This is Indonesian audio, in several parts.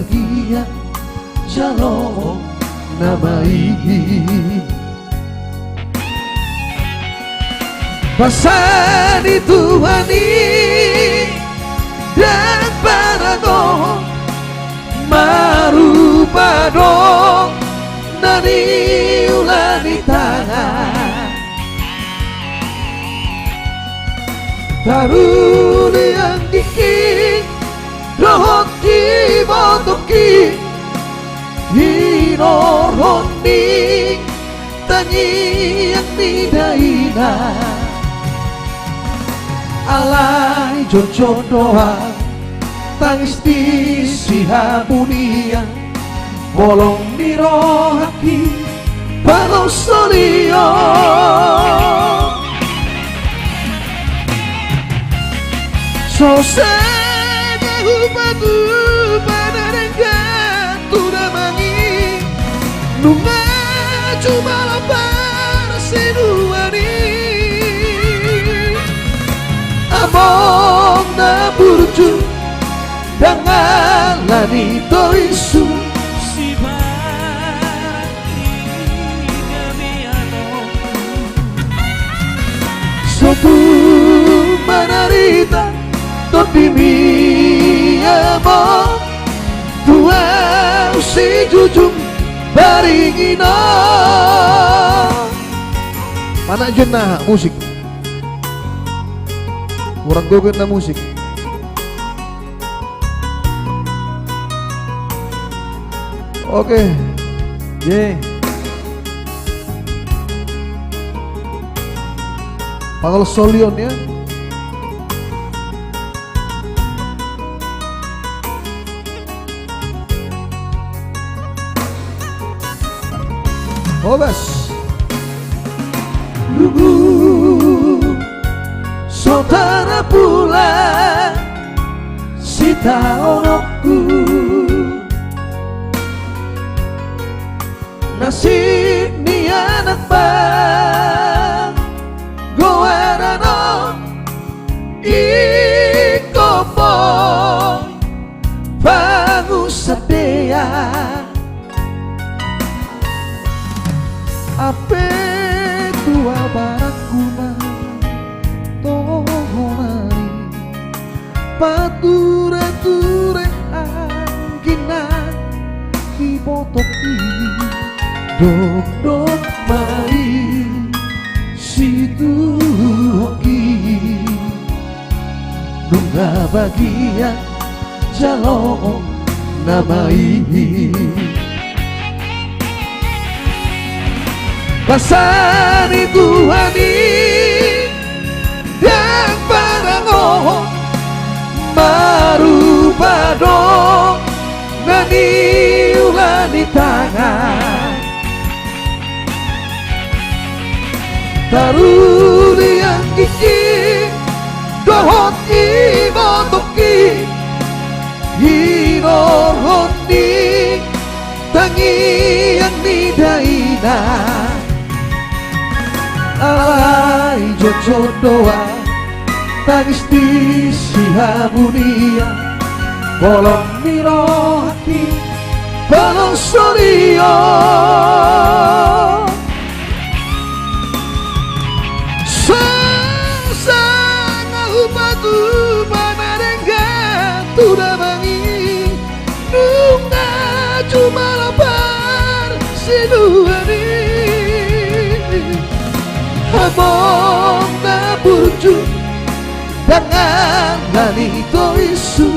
bahagia Jalong namai Pasani Tuhani dan parago marupado nani ulani tangan taruni yang dikit rohoti botoki hinoroni tanyi yang nidaina alai jojo doa tangis di sihamunia bolong niro haki palos solio sosanya hupatu pada renggan tudamangi nunga cuma lapar seduani among na burju dengan lani toisu si baki kamiano sotu manarita totimi amo tua si jujung baringina mana jenah musik kurang goget na musik oke ye Pangal Solion ya Obas Lugu Saudara pula Sita onokku Nasib ni anak bang Goerano Ikopo Pangusadea Ape tua barakuna Tohonari Pature-ture angkina Kibotoki Dok-dok mai Situ hoki Nunga bagia Jalong namai Pasani Tuhani dan parango marupado nani ulani tangan taruni yang gigi dohot ibotoki hinoroni tangi yang nidaina alai jojo doa tangis di sihamunia bolong niro hati balong solio sasana upatu manarengga tudamangi nunga cuma lapar siduani among na burju dengan lani toisu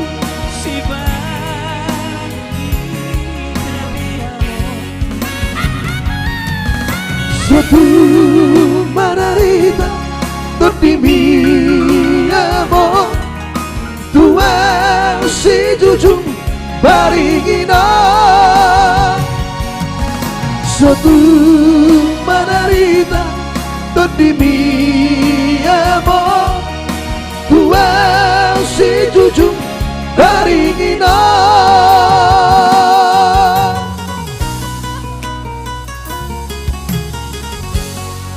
si baki kamiano suatu manarita totimi amo tua si jujung baringina suatu manarita totimi amo tua si jujung baringina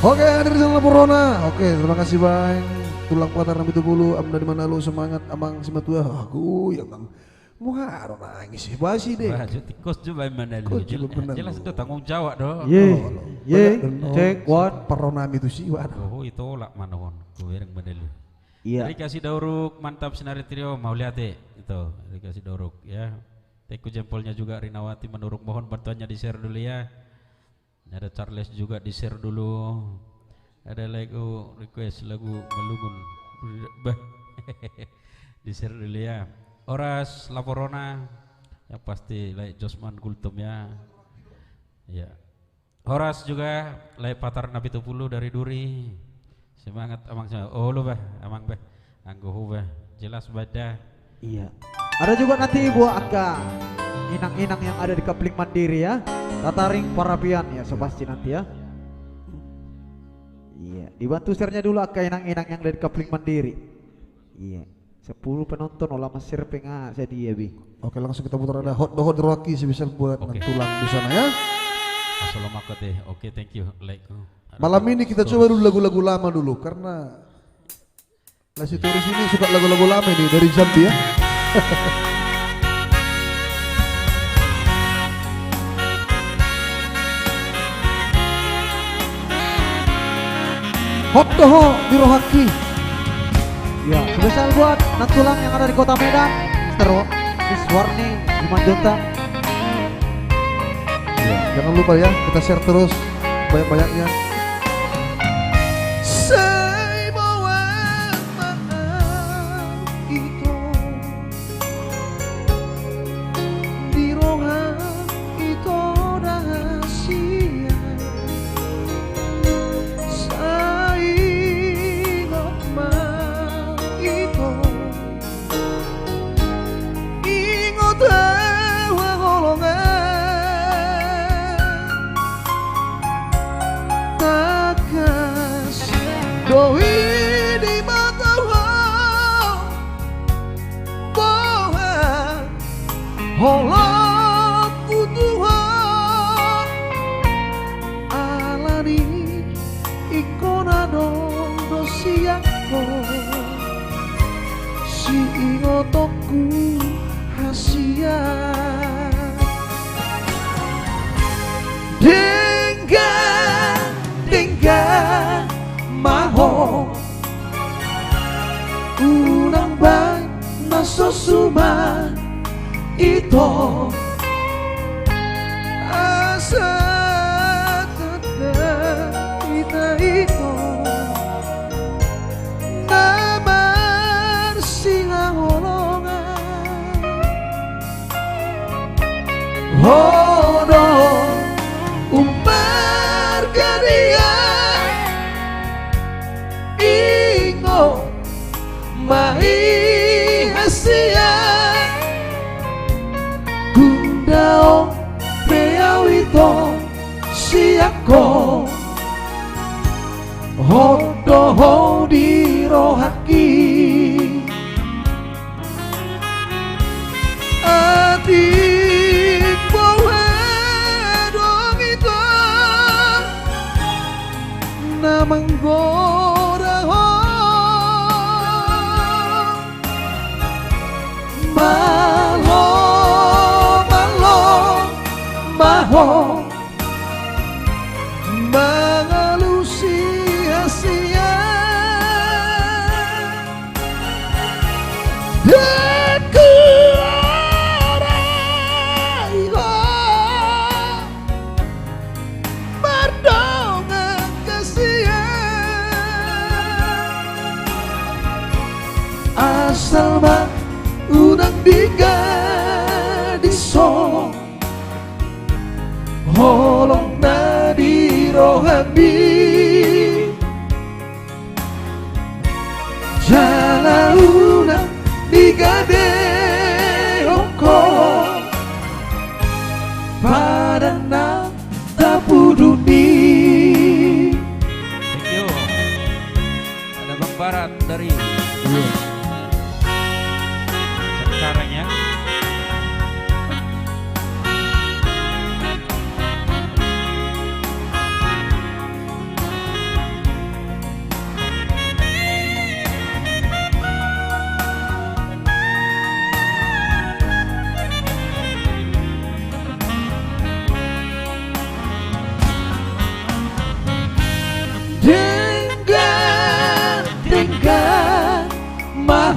Oke, hadir di dalam Purona. Oke, terima kasih bang. Tulang Pelatar 60, amda di mana lu semangat amang simatua. Aku ya bang. Muharo nangis sih, basi deh. Baju tikus juga Manelu. Kok juga benar Jelas lu. itu tanggung jawab dong. Cek what peronami itu sih, waduh. Oh itu lah manahon. Gue yang Manelu. Iya. Dikasih dauruk mantap senari trio mau lihat itu dikasih dauruk ya. Teku jempolnya juga Rinawati menuruk, mohon bantuannya di share dulu ya. Ada Charles juga di share dulu. Ada lagu request lagu Melungun. Bah. Di share dulu ya. Oras Laporona yang pasti like Josman Gultum ya. Ya. Horas juga like Patar Nabi Tupulu dari Duri. Semangat amang saya. Oh lu bah, amang bah. Anggo bah. Jelas baca. Iya. Ada juga nanti Ibu Aka inang-inang yang ada di Kapling Mandiri ya. Tataring Parapian ya, so pasti nanti ya. Iya, dibantu share-nya dulu Aka inang-inang yang ada di Kapling Mandiri. Iya. 10 penonton olah masir penga saya dia bi. Oke, langsung kita putar ada hot rocky sebisa buat Oke. tulang di sana ya. Assalamualaikum deh. Oke, thank you. Like. Malam ini kita coba dulu lagu-lagu lama dulu karena Lesi Turis ini suka lagu-lagu lama ini dari Jambi ya. Hot doho di Rohaki. Ya, spesial buat anak tulang yang ada di Kota Medan. Miss Warni, Juta. Ya, jangan lupa ya, kita share terus banyak-banyaknya. Say bahwa maaf itu di rohan itu rahasia. Saya ingat maaf itu ingat dewa golongan takas doi di mata bohan holak kutuhan alani ikona dondo siako si ingotoku hasia Dengga maho unang bang nasosuma ito asa kita ito naman sinangolongan hono umar garia ingo mai hasia kundao peawito siako hodo di rohaki adik bawa dong itu namang gora malo malo maho mengalusi hasia aku Mardongan kasihan asal mah unang diga diso holong na di rohani jala unang diga de oko pada na tapuduni. Thank you. Ada Bang Barat dari sekarang ya.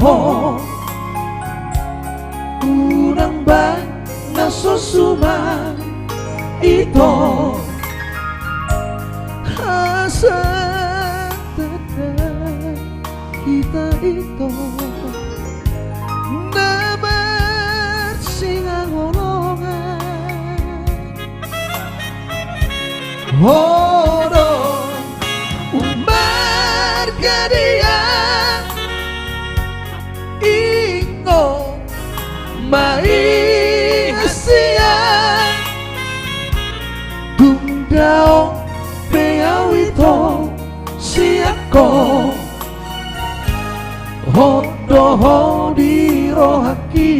mohon urang bae nasusuma ito asa tenang kita ito na bersingangolongan Hodon umar dia ingo mai hasia dungdao peawito siako hodo di rohaki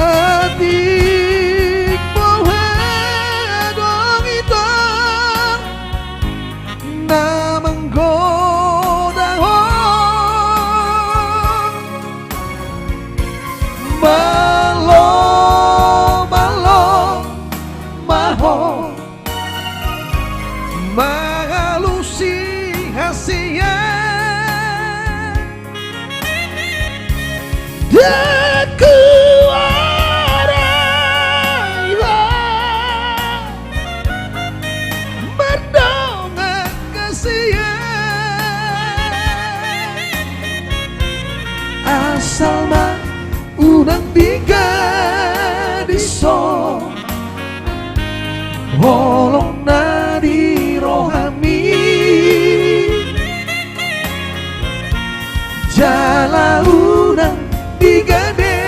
adik mohedong itu na menggoda malo malo maho mengalusi hasilnya aku berdongak kasihan asal mah unang tiga diso holong nadi rohami jala unang tiga de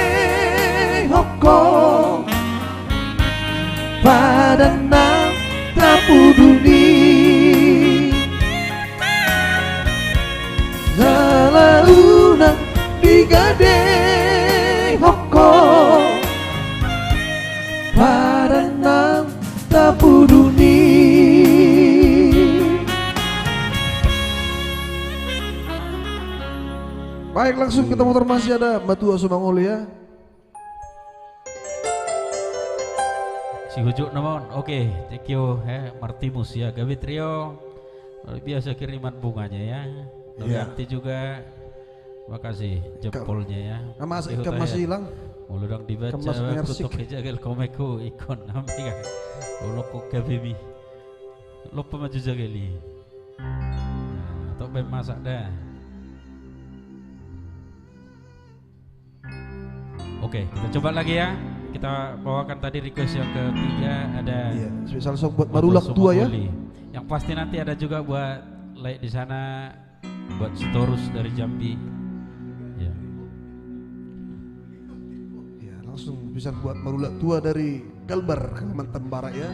hoko pada nam tapuduni jala unang tiga de hoko pada nam tapuduni. Baik, langsung kita muter, masih ada Batu Asumangoli ya. Si Hujuk namun, oke, thank you Martimus ya, Gabi Trio biasa kiriman bunganya ya. Novianti juga, makasih jempolnya ya. Mas Ikam masih hilang. Muludang dibaca tutup hijagel komeku ikon amiga. Uloko kabimi. Lupa maju jageli. Atau masak dah. Oke, kita coba lagi ya. Kita bawakan tadi request yang ketiga ada spesial song buat Marulak 2 ya. Yang pasti nanti ada juga buat like di sana buat Sitorus dari Jambi. Ya. Ya, langsung bisa buat Marulak 2 dari Kalbar, Kalimantan Barat ya.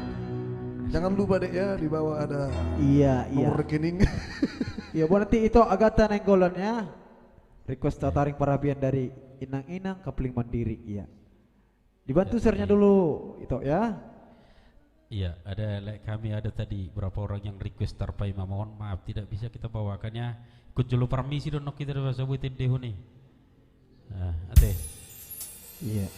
Jangan lupa deh ya, di bawah ada nomor rekening. Iya, buat nanti itu Agatha Nenggolan ya. Request Tataring Parabian dari Inang-inang Kapling Mandiri, iya. Dibantu share-nya dulu itu ya. Iya, ada like kami ada tadi berapa orang yang request Tarpaima, mohon maaf tidak bisa kita bawakannya. Ikut dulu permisi dong kita bahasa buatin dehu nih. Nah, ate. Iya.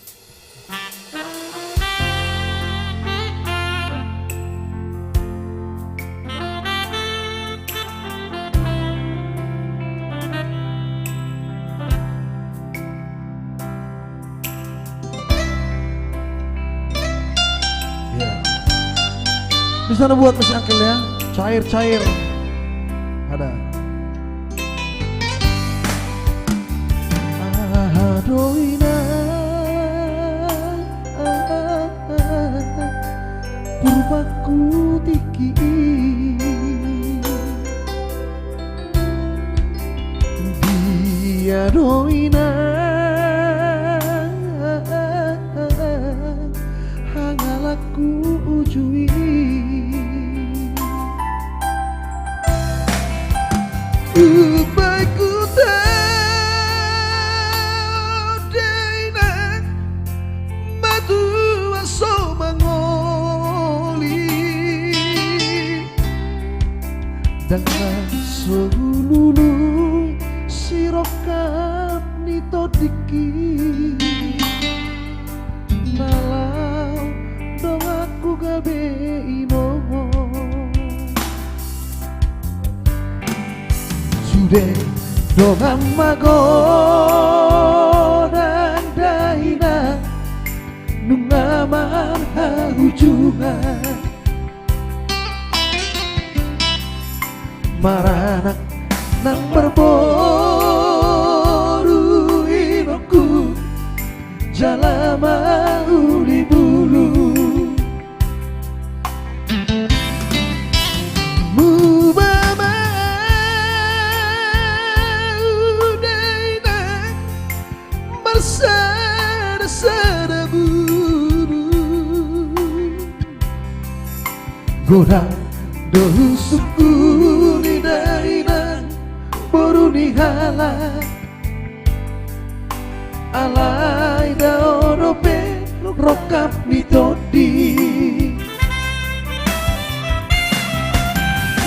Di sana buat Mas Angkel ya, cair-cair ada. Adoina purbaku tiki dia doina hangalaku ujui baikku tadena matu aso mangoli dengan sululu sirokap nito diki malau dong aku gabe ino Sude dongan magodan daina nungaman hahujungan maranak nang berboru inoku jalama uli bulu mubama udaina bersara-sara bulu godang dohu sukuni daina boruni halak alai daorope rokap mitodi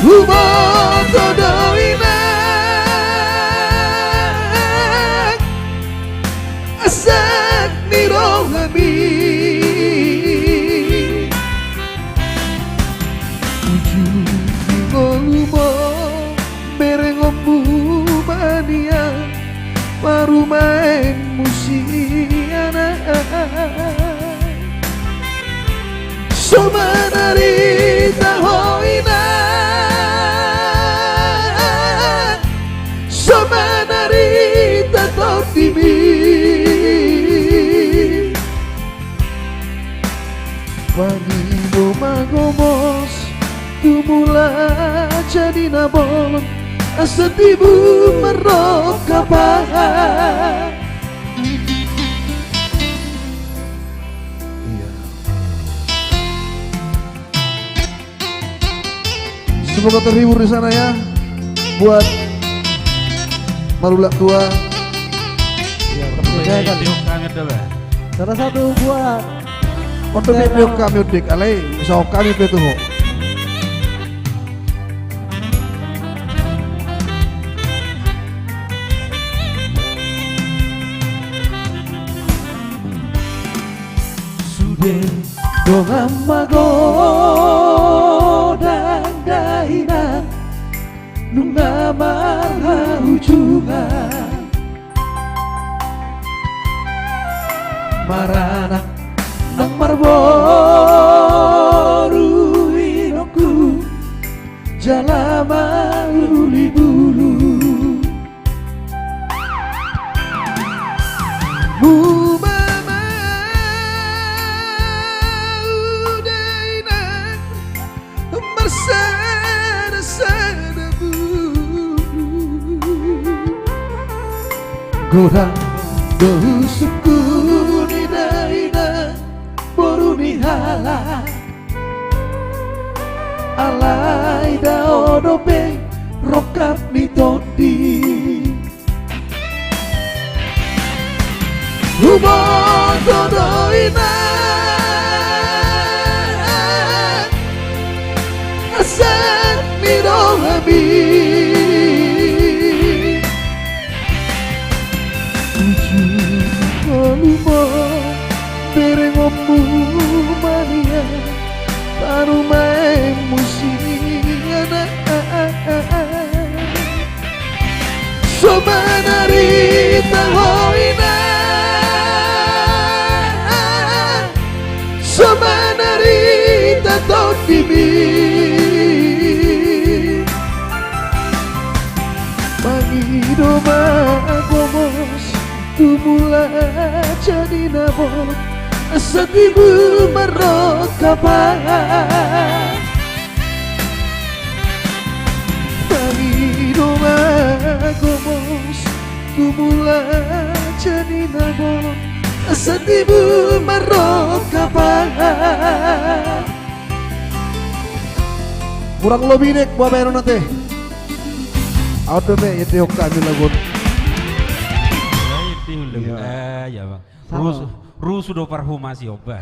Uboto doina asak nirohami Ngolumo berengomu mania baru main musiana Somanarita hoina Somanarita totimi Pangino magomos Tumula jadi nabolon Asat ibu merokapah Iya. Semoga terhibur di sana ya. Buat marulak tua. Ya, percaya salah satu buat Untuk video kami udik alai bisa kami itu ho. Dongan magodan daina nungamar hujungan marana nang marboru inoku jalama uli bulu Godang dohu sukuni daina boruni halak alai daodope rokap mitodi Uboto doina asan mirohami Olumo berengomu mania baru main musiana Somanarita hoina Somanarita totimi Mangido magomos Tumula jadi nabot Asat ibu merokapah Tangido magomos Tumula jadi nabot Asat ibu merokapah Kurang lebih nek buat bayar nanti Auto me itu yok kami lagun Ya bang. Rusu do parfumasi oba.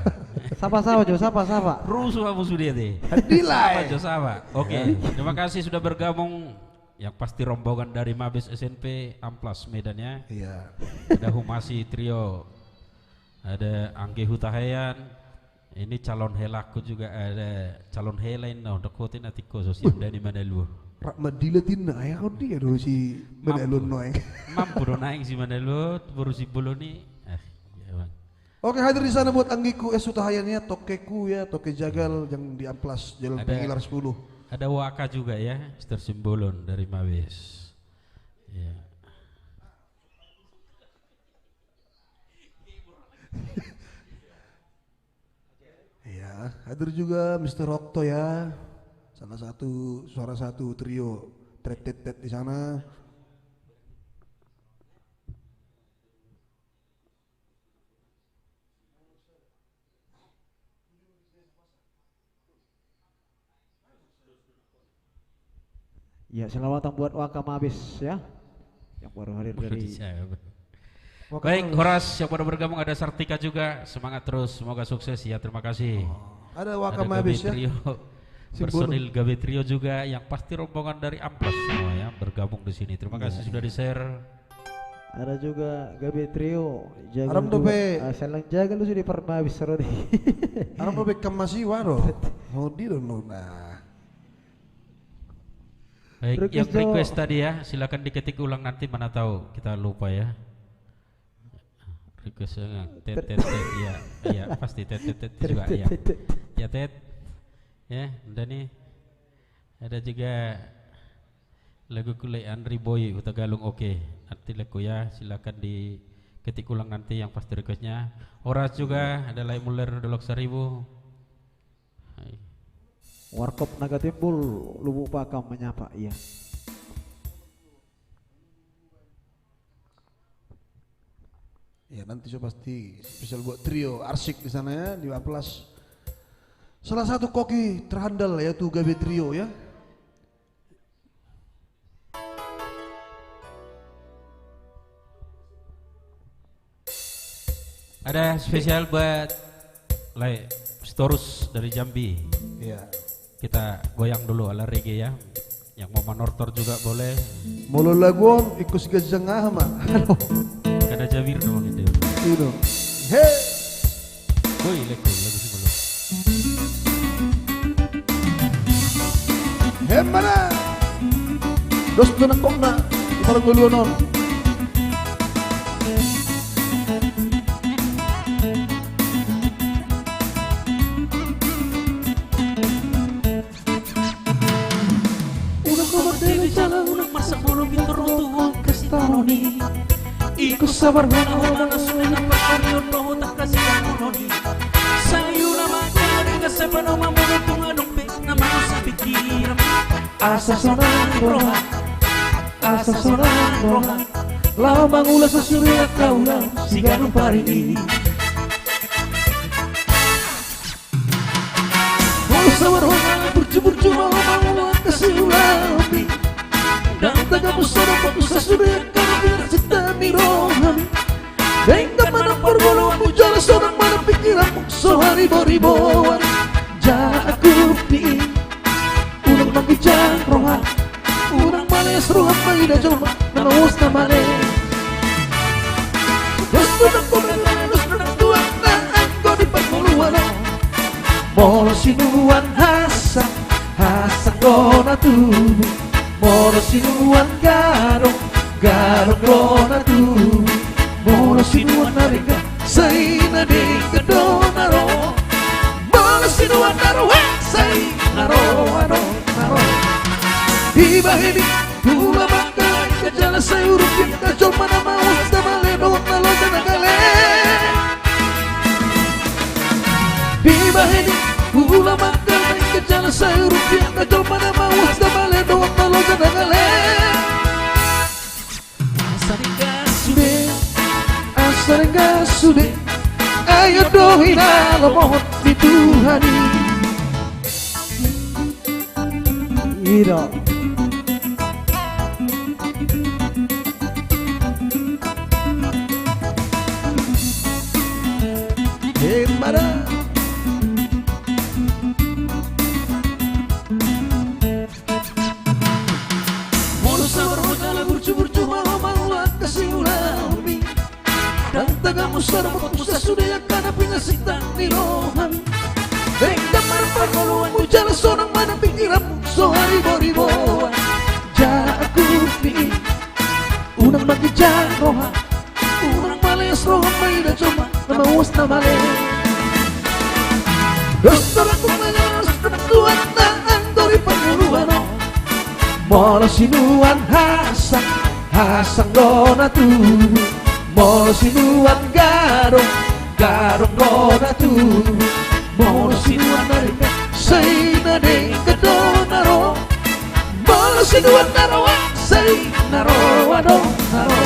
Sapa Jo, sapa. Rusu kamu sudah deh. Dilai. Sapa. Oke. Terima kasih sudah bergabung. Yang pasti rombongan dari Mabes SMP Amplas Medan ya. Iya. Ada Humasi Trio. Ada Angge Hutahayan. Ini calon helaku juga ada calon helain untuk kotin atiko sosial dari mana lu. rak madilatin na ay ako dia do si Manalon noy. Mampu do naik si Manalon baru si Bolo nih. Ya bang. Oke, hadir di sana buat anggiku sutahayannya tokeku ya, toke jagal yang di Amplas Jalan Pengilar 10. Ada Waka juga ya, Mister Simbolon dari Mabes. Ya. Ya, hadir juga Mr. Okto ya. Salah satu suara satu trio tet di sana. Ya, selamat buat Waka Mabes ya, yang baru hadir dari. Baik, Horas yang baru bergabung, ada Sartika juga, semangat terus, semoga sukses ya, terima kasih. Ada Waka Mabes ya. Personil Gabe Trio juga yang pasti rombongan dari Amplas semua ya bergabung di sini. Terima kasih sudah di-share. Ada juga Gabe Trio, Aram dope. Salang jaga lu sudah pernah habis seru deh. Aram dope kamasi waro. Mau di dono nah. Baik, yang request tadi ya, silakan diketik ulang nanti, mana tahu kita lupa ya. Requestnya tet ya, iya pasti tet juga ya. Ya tet, ya, dan nih ada juga lagu kulai Andri Boy Utagalung oke. Nanti lagu ya, silakan diketik ulang nanti yang pasti requestnya. Horas juga ada Lai Muller Dolok 1000. Warkop Naga Timbul Lubuk Pakam menyapa iya. Ya nanti coba pasti spesial buat trio arsik di sana ya di Amplas. Salah satu koki terhandal yaitu Gabe Trio ya. Ada spesial buat Lai Storus dari Jambi. Iya. Kita goyang dulu ala reggae ya. Yang mau manortor juga boleh. Molo laguan ikut gajang mah. Kada Jawir dong itu. Itu. Hey. Boy lagu sih belum. Hey mana? Dos tunangkong na. Parang gulunon. Iku sabar mana sudah pakaryo no tak kasih mononi. Sayu nama kaya sepano mamuno tunganong pe nama sa pikiran. Asa sonang roha. Lawa mangula sa surya kaulang siganong parini. Oh sabar mana burcu lawa mangula kasih ulami. Dan tagamu sarap aku sa surya kaulang cinta mirohami. Hingga mana pergolo aku jalan seorang mana pikiranmu seharibo-riboan. Jangan aku pilih unang nangkijang roha. Unang manes roha maida jolma nanawas na mane. Gusto na kumena, gusto na tuwang na ako di pagmuluan. Molo sinuan hasa ko na tubo. Molo sinuan garong ko na tubo. Molo sinuan na rin ka sa'y nadig ka doon naro. Molo sinuan naro sa'y naro. Iba hindi tumabang ka ka dyan sa Europe. Yung kajol pa na mawas na maleno at naloga na galing. Iba hindi tumabang ka ka dyan sa Europe. Yung kajol pa na mawas na maleno at naloga na galing. Sering gak sudah ayo dohin alamohon di Tuhan Ira. Gimana? Molo sabar hojala burcu malu kasih ulami. Dan tagamu sarap mo sa sudayak ka na pinasitang nilohan. Hingga mana pergolaanmu jalan seorang mana pikiranmu so haribo-ribo. Jara aku ni unang magijang roha, unang malayas roha may na cuma namawas na mali. Doktor aku malas penentuan na andori panguluan Molo sinuan hasang dona tu. Molo sinuan garong dona tu. Molo sinuan narika say na deng kadona ro. Molo sinuan narawa say narawa naro.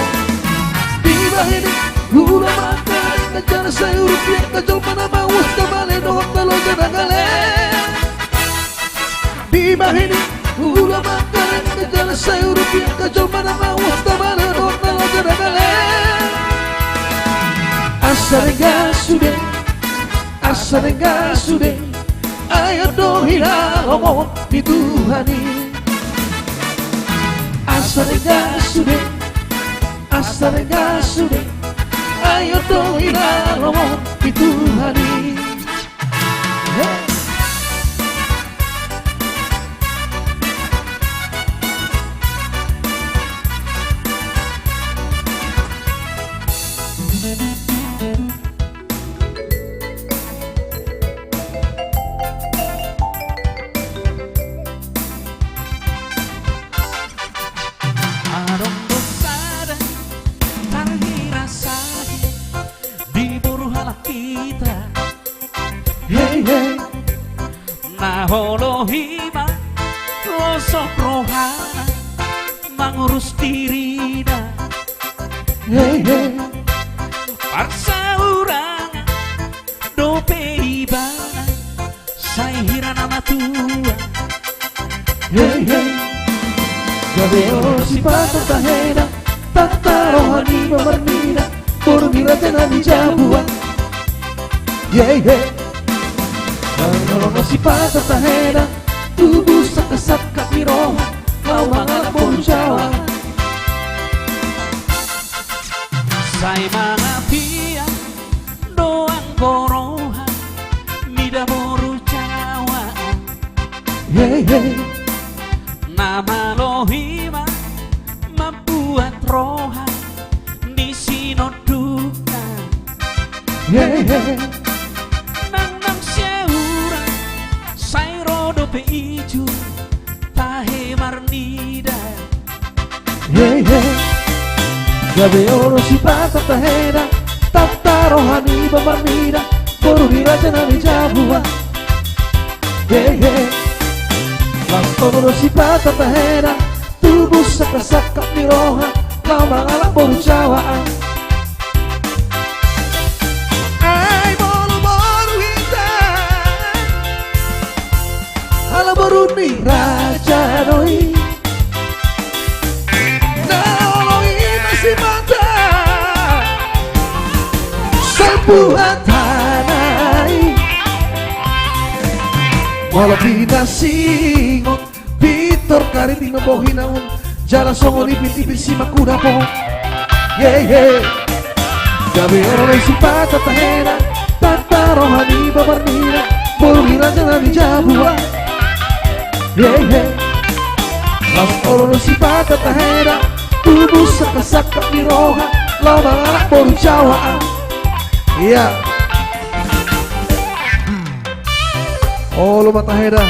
Di bahini gula makan kajana say rupiah kajol mana mawas na mali doon talo janagale. Di bahini gula makan kajana say rupiah kajol mana mawas na mali doon talo janagale. Asarega sude ayo dong hilang di Tuhani. Asarega sude ayo dong hilang di Tuhani. Hey. Naholohima losok rohana mengurus dirina. Paksa urang dope ibana saihira nama tua. Gabe si pato tahena tata rohani memermina purmira tena di jabuan. Kalau si pato tahena tubuh sakasat kapiro kau manganak pun jawa. Sai mangapia doang goroha mida boru cawa. Nama lohima membuat roha di sinoduka. Nang seura sai rodo pe iju tahe marnida. Gabe oro si pato tahena tata rohani memermina purmira tena di jabuan. Las oro si pato tahena tubuh sakasat kapiro kau manganak boru cawaan. Alaboruni raja doi naoloi masih mata sebuah tanai walau bina singon pitor kari tino bohi naun jalan songo nipit-nipit si makuda po. Gabe orang si pata tahena tata rohani babarnina bolu raja nabi jabuan. Las oro si pata tahena tubuh sakasaka di roha lama anak boru cawaan. Iya. Oh lu matahera.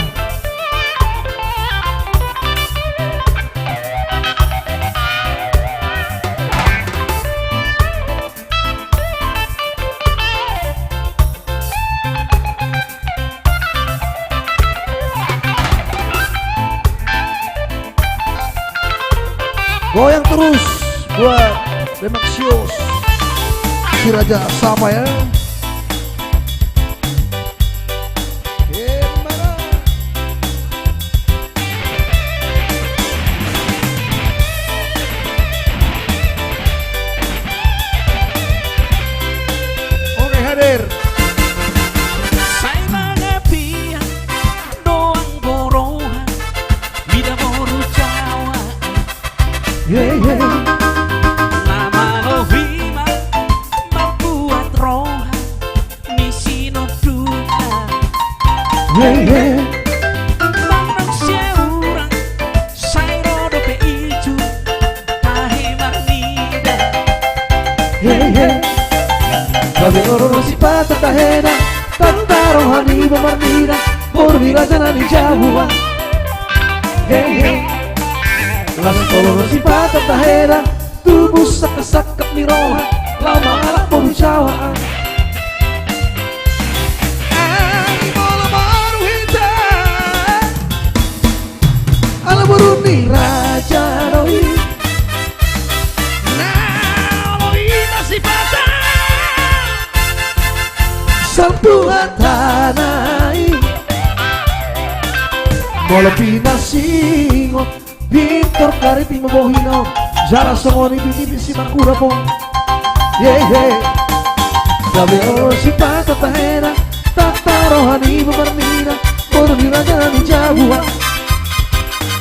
Goyang terus buat Demaxios si Raja Sama ya. Oke hadir. Sai mangapia doang goroha mida boru cawa. Nama lohima membuat roha Hey hey Nang nang seurang Sairo dope ijo Kahe marnida Hey hey Gabi oro si pata tahena Tanta rohani bemarnida Morbira jana di Jawa Hey hey Las oro si pata tahena Tubuh sakak-sakak ni roha Lama alak moru Jawa Buruni Raja Roi Namoina si pata Sampu Hatanai Molo Pinasingo Victor Clariti Mobohino Jara Songoni Bini si Makura po Yeah yeah Gabi oro si pata tahena Tata rohani bemarnida Buruni Raja di Jawa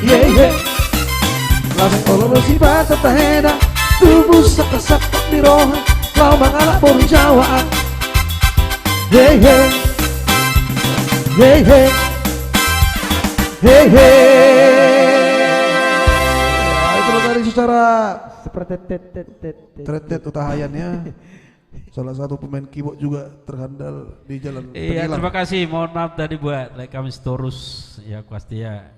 Yeah yeah Lasang olo si pata tahena Tubuh sakak-sakak di roha Kau mengalak boru Jawa Yeah yeah Yeah yeah Yeah yeah Itu dari secara Seperti tretet utahayannya. Salah satu pemain keyboard juga terhandal di jalan Iya, Pengilang. terima kasih. Mohon maaf tadi buat kami storus ya pasti ya.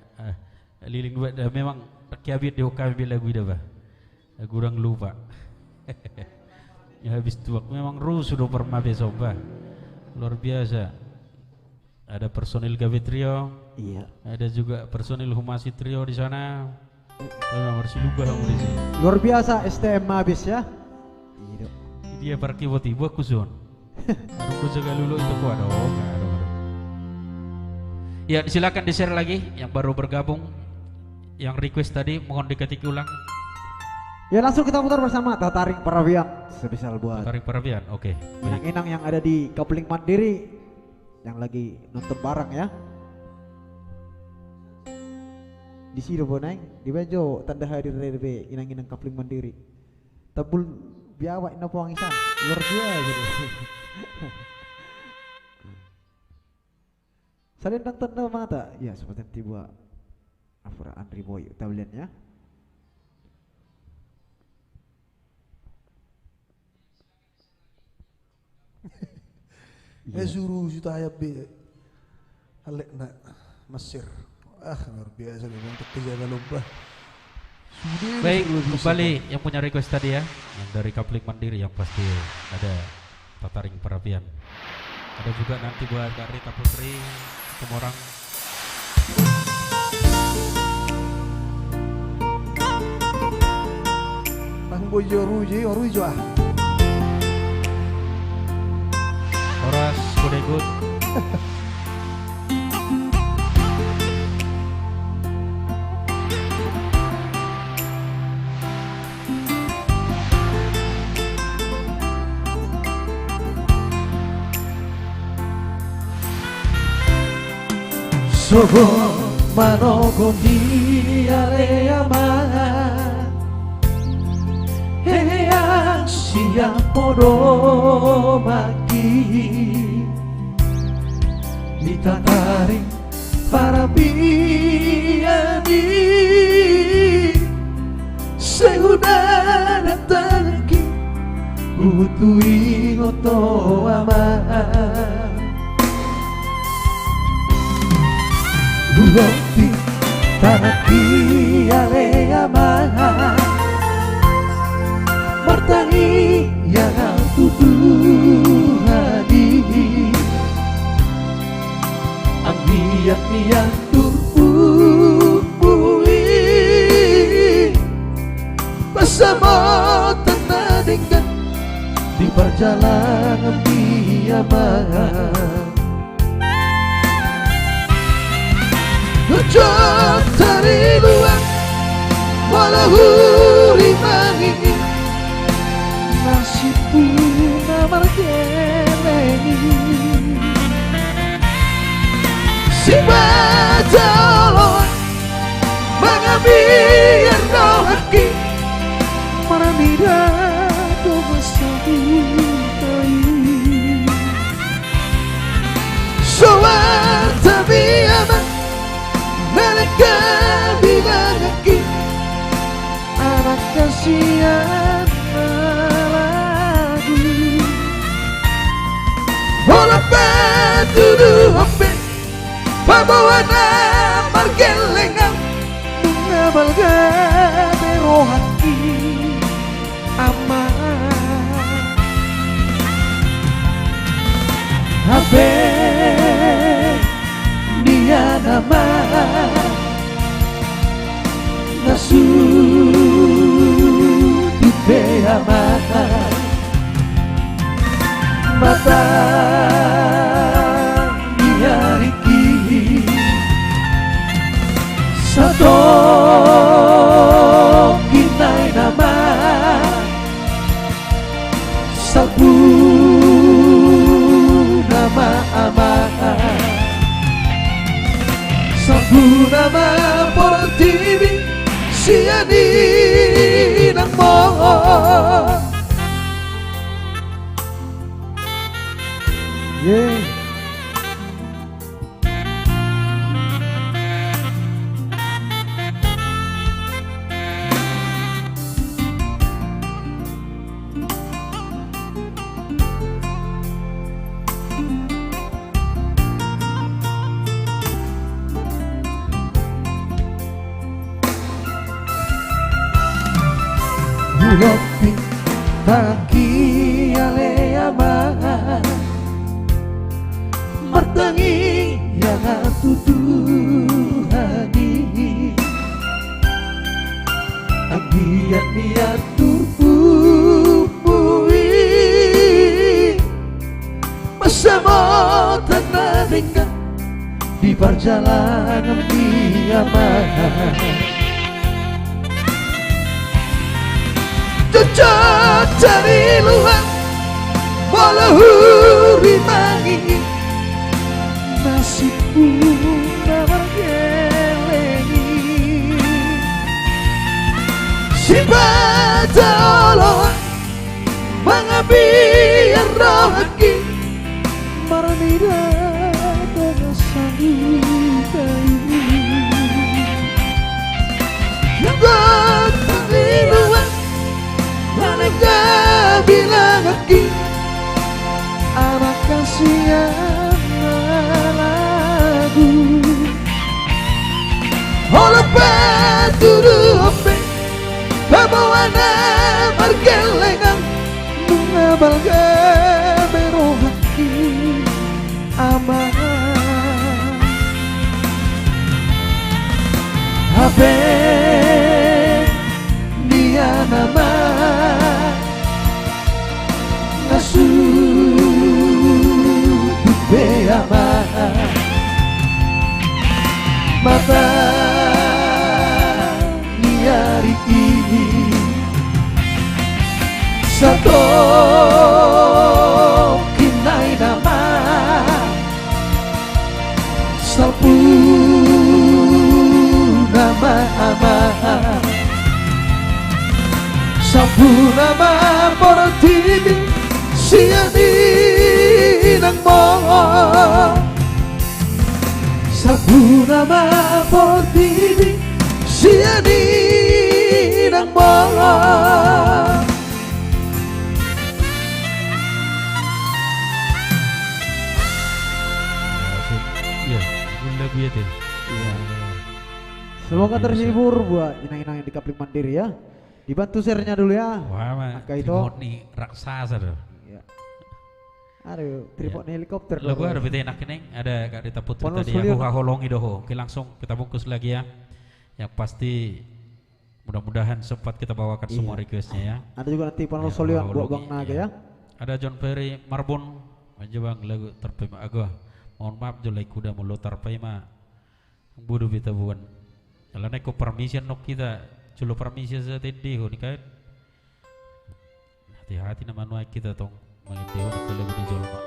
Liling buat memang kiabit di kami bila gue dah, kurang lupa. Ya habis tuak memang sudah pernah besok bah. Luar biasa. Ada personil Gabe Trio, Iya. ada juga personil Humasi Trio di sana. Memang harus lupa kamu di sini. Luar biasa STM habis ya. Iya. Dia pergi tiba kusun. Aku jaga dulu itu ku aduh. Ya silakan di share lagi yang baru bergabung, yang request tadi mohon diketik ulang. Ya langsung kita putar bersama Tataring Parabian spesial buat Tarik Parabian, oke. Baik. inang-inang yang ada di Kapling Mandiri yang lagi nonton bareng ya. Di sini bonai di Bejo tanda hadir dari inang-inang Kapling Mandiri. Tabul biawak ina puangisan luar biasa gitu. Salindang tanda mata ya seperti tiba Afra Andri Boy tabelian ya. Suruh juta ayat be Alek nak Mesir. Luar biasa nih untuk kejaga lomba. Baik, kembali yang punya request tadi ya, yang dari Kapling Mandiri yang pasti ada Tataring Parabian. Ada juga nanti buat Kak Rita Putri Kemorang. Tang bojo ruji orujo ah. Horas Kodegut. Sogo manogo diare aman Heyang siang podo maki Ditataring Parabiani Seguna datangki Utui ngoto aman Bulotti tanaki ale aman Martangi yang tuduh hadi Anggiat-niat turpupui Bersama tenadingkan di perjalanan diaman Ngejot dari luar walau limangi nasib puna margelengi si baca Allah mengambil rohaki maramida doa sabutai Soar tabi kebilang lagi anak kasihan lagu bola patudu hope pabawana margelengang mengabal gamero hati aman Habe dia nama nasu dupe aman mata dia riki satu kinai nama sabu nama aman sabu nama portivi sia di nang mo Yeah. Bulopi pagi ale aman martangi yang tuduhani agian niat turpupui bersama tanah dengan di perjalanan diaman cocok cari luar walau rimangi nasibku nawar gelengi si baca Allah mengambil rohaki marmida dengan sanggup kayu yang cari luar Manega bilang lagi anak kasihan lagu Ola patudu hope babawana margelengang mengabal gamero hati aman Habe dia nama nasu dupe aman mata niari ini satu kinai nama sapu nama aman sapu nama portivi sia di nang mo sapu nama portivi sia di nang mo Iya, lagu ya teh. Iya. Semoga terhibur buat inang-inang yang di Kapling Mandiri ya. Dibantu share-nya dulu ya. Wah, mah Angka itu. Trimoni raksasa tuh. Ya. Aduh, tripod helikopter. Lagu ada bete enak ini, ada Kak Rita Putri Ponos tadi Sulion. yang holongi doho. Oke, langsung kita bungkus lagi ya. Yang pasti mudah-mudahan sempat kita bawakan semua requestnya ya. Ada juga nanti Panel Ya, Solion Allah, buat Allah, Bang Naga iya. ya. Ada John Perry Marbon aja bang lagu terpema agak. Mohon maaf jolai kuda mulu terpema. Budu beta buan. Kalau naik permission nok kita, culu permission saja tadi ho nikah. Hati-hati nama nuai kita tong malindewa nak lagu di jolma.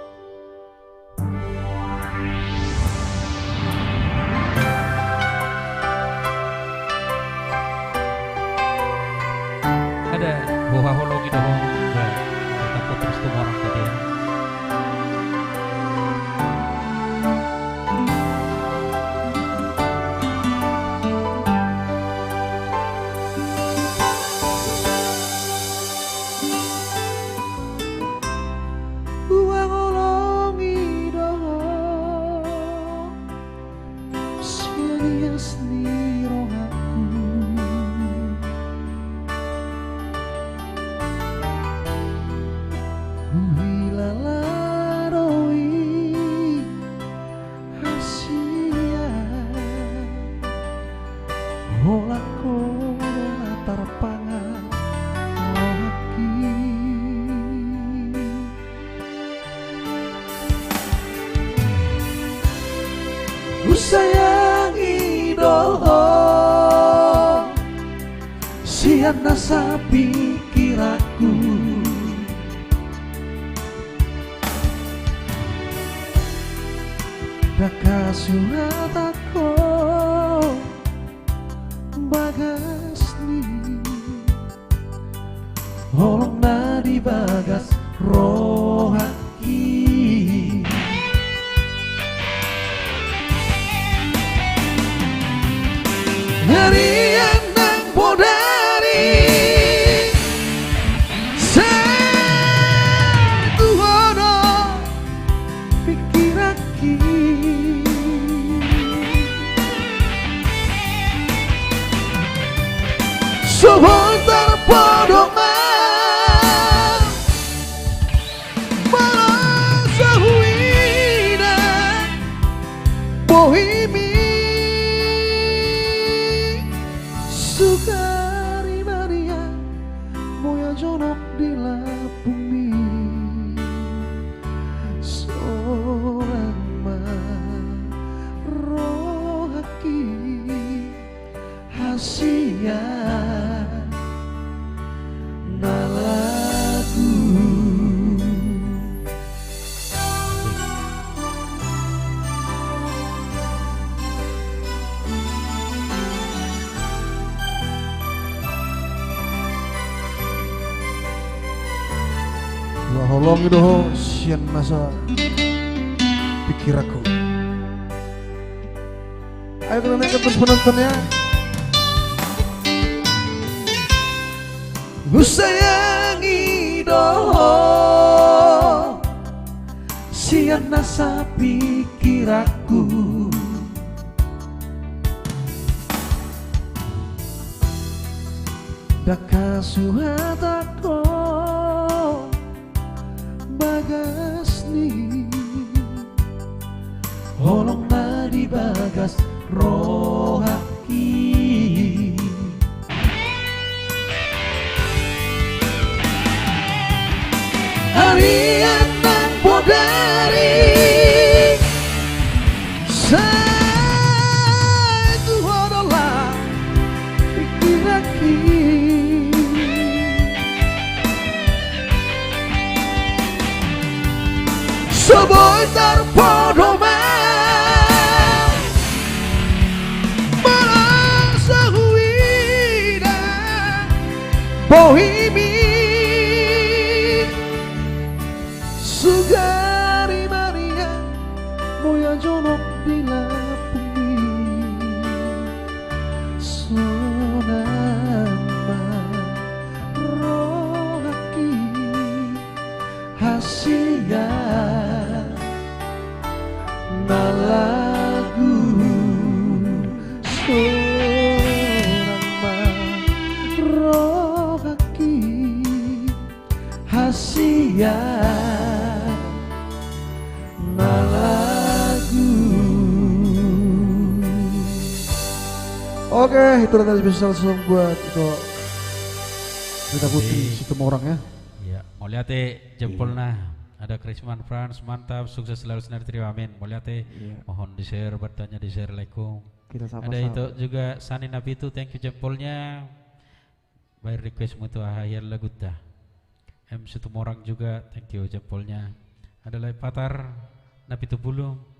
Ada buah holongi doh. Kita putus tuh orang tadi ya. sayangi doho siana sapikiraku daka suratako bagas ni holong na di bagas rohaki harian nang bodari satu hono pikiraki sebentar podoman merasa huina bohimi sukari Maria moya jonok di lapumi seorang rohaki hasia nalagu La holong doho sian masa pikir aku. Ayo kita naik terus penontonnya. ku sayangi doho siana sapikiraku daka suhatako bagas ni holong na di bagas rohaki harian nang bodari satu adalah pikiraki sebentar podoman merasa huina bohimi sugari Maria moya jonok di lapumi sonama rohaki hasia nalagu sonama rohaki hasia Oke, itu tadi spesial song buat itu Rita Putri situ orang ya. Ya, mau lihat jempolnya. Ada Krisman Frans, mantap, sukses selalu Sinar Trio, amin. Mau lihat mohon di share, bertanya di share, like-kum. Kita sama-sama. Ada itu juga Sani Nabitu, thank you jempolnya. By request mutu ahayal lagu dah. situ orang juga, thank you jempolnya. Ada lagi Patar Nabitu Bulu.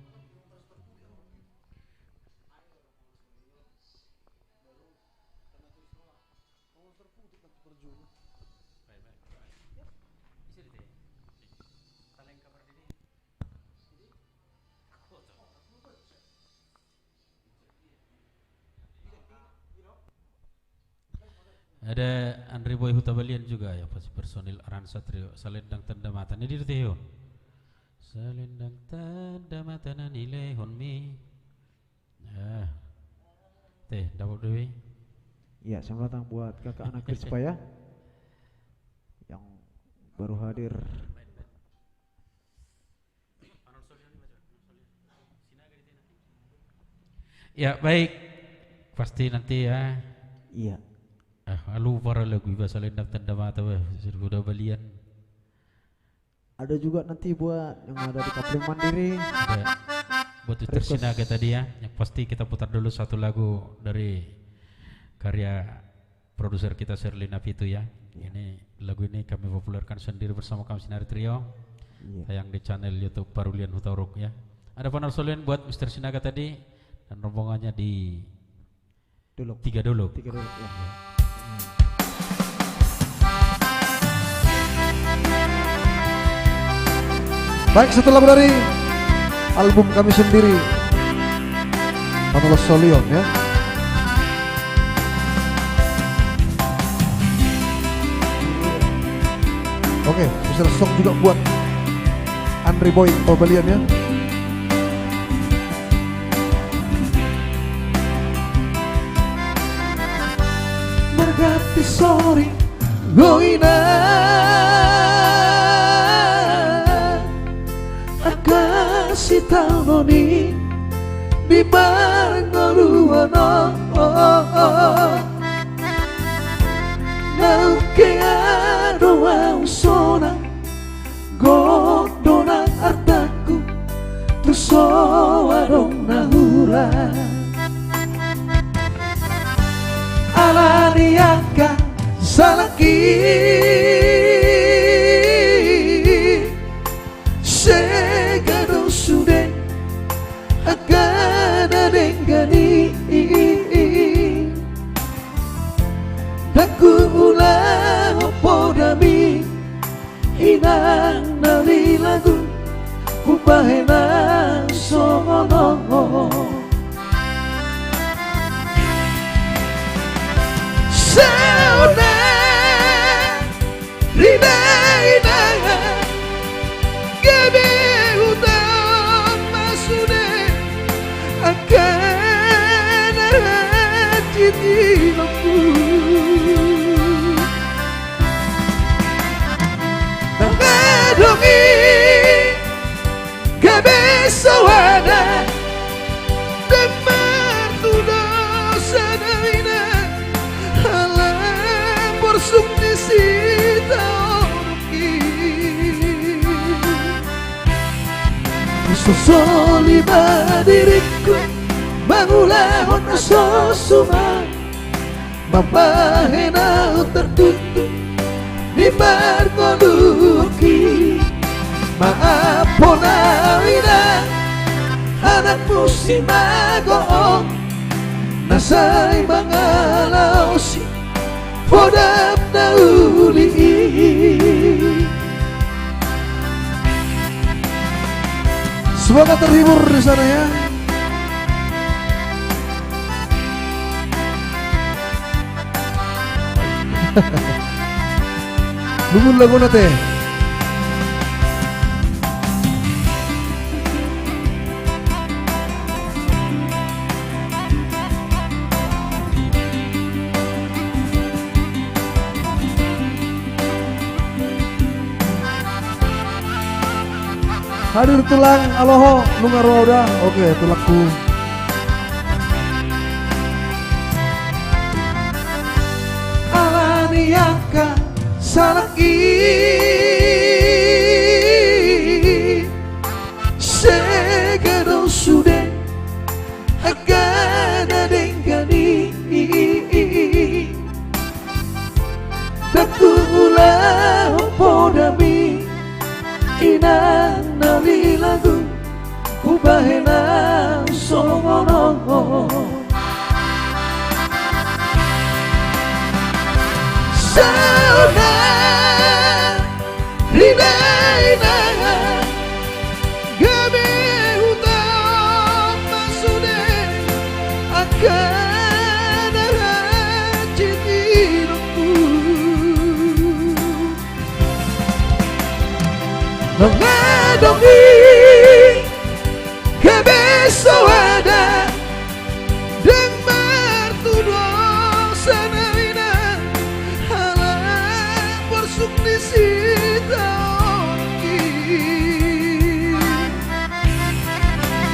Ada Andri Boy Hutabalian juga ya, pasti personil Aransa Trio. Salendang tanda mata ini dir teh. Salendang tanda mata nilai honmi. Ya. Teh dapat deui. Iya, selamat datang buat kakak anak Krispa ya, yang baru hadir. Ya baik, pasti nanti ya. Iya. Lalu para lagu bahasa Salendang tanda mata sudah balian. Ada juga nanti buat yang ada di Kapling Mandiri. Ada buat Twitter Sinaga tadi ya, yang pasti kita putar dulu satu lagu dari karya produser kita Sherlina Pitu ya. Ini lagu ini kami populerkan sendiri bersama kami Sinari Trio. Tayang di channel YouTube Parulian Hutauruk ya. Ada panarsolin buat Mr. Sinaga tadi dan rombongannya di Tiga Duluk. Ya. Baik, satu lagu dari album kami sendiri, Manolos Solion ya. Oke, bisa song juga buat Andre Boy Pabalian ya. Berganti sorry goina akasi taunoni di barngoluano nauke adoa usona godona artaku tuso warong nahura alariaka salaki segado sude agana dengani daku ulang podami hinang nari lagu upahena sono sauna rina gabe utang masude akan cintiku nangadongi gabe sawada demar tudo sanaina alam borsuk nisita oruki sosoli diriku mangulahon sosuma mapahena tertutup di barkoduki maapona wina anakmu si magoong nasay mga lausi podap na uli. Semoga terhibur di sana ya. Nunggu lagu nate. Hadir tulang aloho lunga roda. Oke, tulakku. Alaniaka salaki segado sude agana dengani daku ulah podami inang nari lagu ubahena somono sauna rina gabe utang masude akan cintiku mengadongi kebesoada dan mertudo sanarina halang bersuk di sitaoki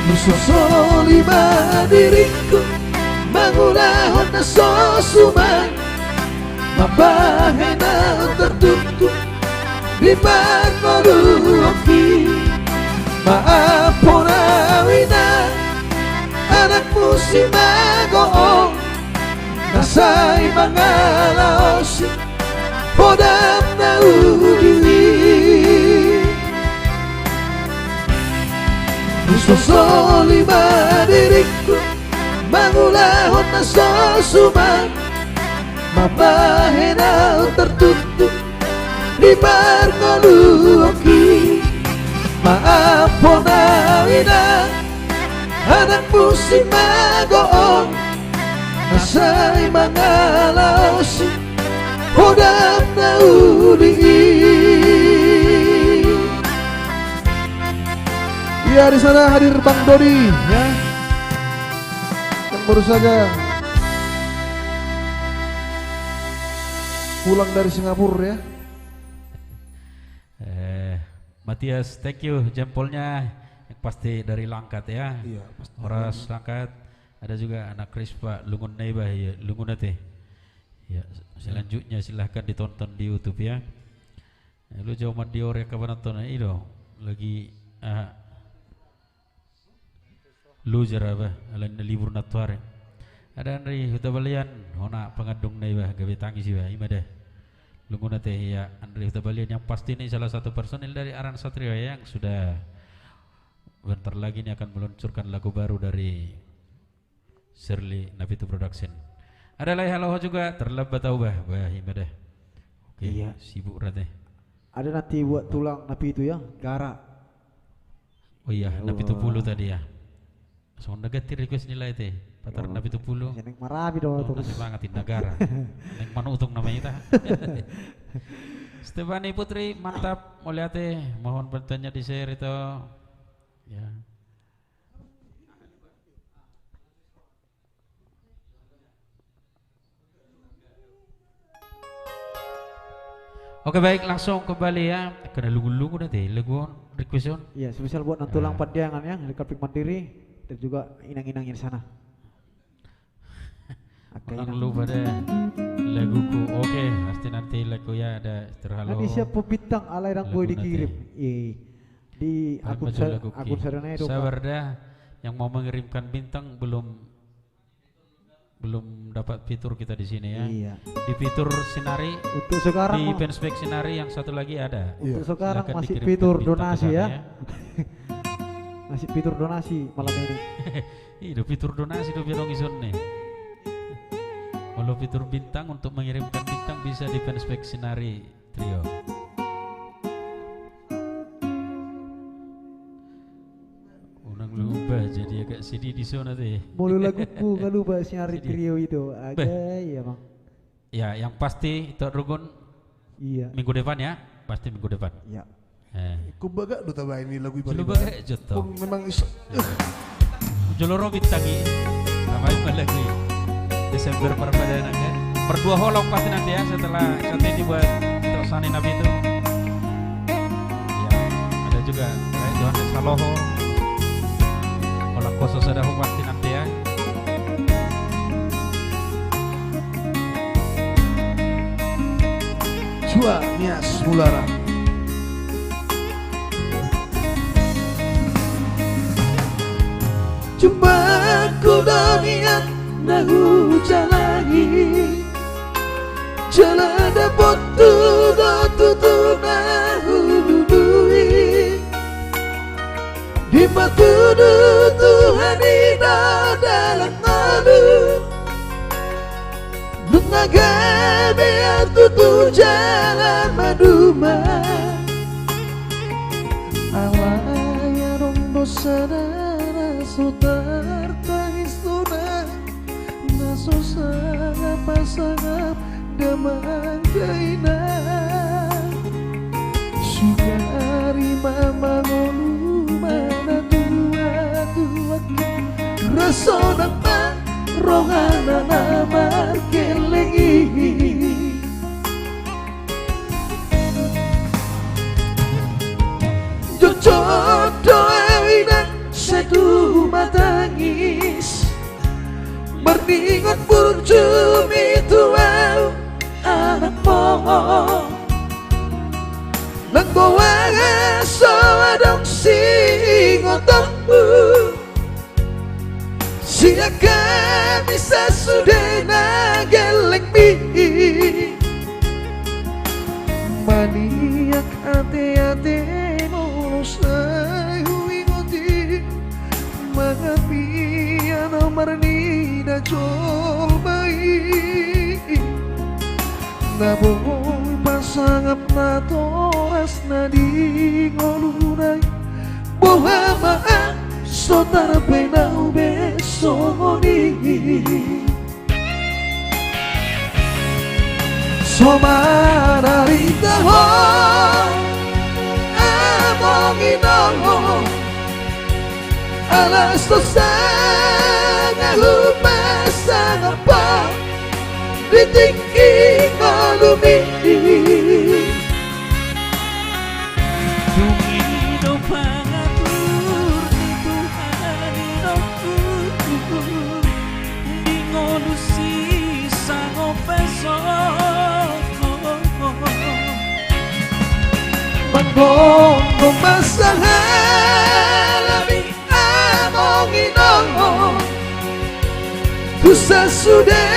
bersosoli diriku mangulahon sosuman mapahena tertutup di barkoduki maapona wina anakmu pusi magoong nasay mangalaos podam na uli Susoli madiriku mangulahon na sosumang mabahenau tertutup di barngoluoki maafon awina anak musim magoong nasay mangalaos podam na uli. Ya di sana hadir Bang Dodi ya yang baru saja pulang dari Singapura ya. Matias, thank you jempolnya yang pasti dari Langkat ya. Iya, pasti. Horas Langkat, ada juga anak Krispa Lungun Neiba ya, Lungunate. Ya, selanjutnya silahkan ditonton di YouTube ya. Lu jauh Dior ya kapan nonton itu lagi lu jaraba alan libur natuare. Ada Andri Hutabalian, hona pengadung Neiba gawe tangis ya, imade. Lunguna teh ya Andri Hutabalian yang pasti ini salah satu personil dari Aran Satrio yang sudah bentar lagi ini akan meluncurkan lagu baru dari Shirley Napitu Production. Ada lagi halo juga terlambat tahu bah imade. Oke, Iya. sibuk rate. Ada nanti buat tulang napi itu ya, gara. Oh iya, Napitu Pulu tadi ya. So negatif request nilai teh. Patar Napitu Pulu. Seneng marabi dong Oh, terus. nasi banget negara. Neng manutung namanya ta. Stefani Putri mantap mulyate, mohon bertanya di share itu. Ya. Oke baik langsung kembali ya. Kena lugu-lugu nanti lagu requestion. Iya, spesial buat nantulang Padiangan ya, di Kaping Mandiri dan juga inang-inangnya di sana. Orang lupa deh laguku. Oke, pasti nanti lagu ya ada terhalau. Nanti siapa bintang alai rang boy dikirim. Di akun sarana itu. Sabar dah, yang mau mengirimkan bintang belum dapat fitur kita di sini ya. Iya. Di fitur Sinari, Untuk sekarang di mah- fanspage Sinari yang satu lagi ada. untuk sekarang Silakan masih dikirimkan fitur bintang ke donasi sana ya. Masih fitur donasi malam ini. Itu fitur donasi do biar ison nih. Kalau fitur bintang untuk mengirimkan bintang bisa di fanspage Sinari Trio. Unang lupa jadi agak sedih di sana deh. Mulu laguku kalau bahas nyari trio itu agak ya bang. Ya, yang pasti itu Rugun Iya. minggu depan ya, pasti minggu depan. Iya. Ku baga duta bae ini lagu Julu ibadah. bagai joto. Memang Joloro bintangi. Namanya lagi Desember perpadanan ya. Berdua holong pasti nanti ya setelah ini buat untuk Sani Nabi itu. Ya, ada juga kayak Johannes Saloho. Olah koso sadahu pasti nanti ya. Cua Nias Mulara. Cuma ku niat na hujan lagi Jalan dapat tutu na hududui Di batu Tuhan ida dalam malu Mengaga biar tutu jalan maduma Awalnya rombo sadara sotar taistuna Nasosanga pasangap damang kaina Sugari mama ngolu mana tua Rasonang ma rohana nama kelengi Jodoh ewina sedu matangis Berdingat burung cumi tua anak pohon Nang bawa sawadong sing otakmu Sing Siaka bisa sudah nageleng mi maniak ate-ate mulus ayuingoti Mangapia nomor nida jol baik Naboy pasangap na toras na di ngolunay Bohamaan Sotara penau besoni Somara rita ho Amongino Alas to sana lumasa ngapa Ditinggi ngalumi Dungido pangatur ni Tuhan hidupku Di ngolusi sango peso Manggongo masahalami amongino Tusa sude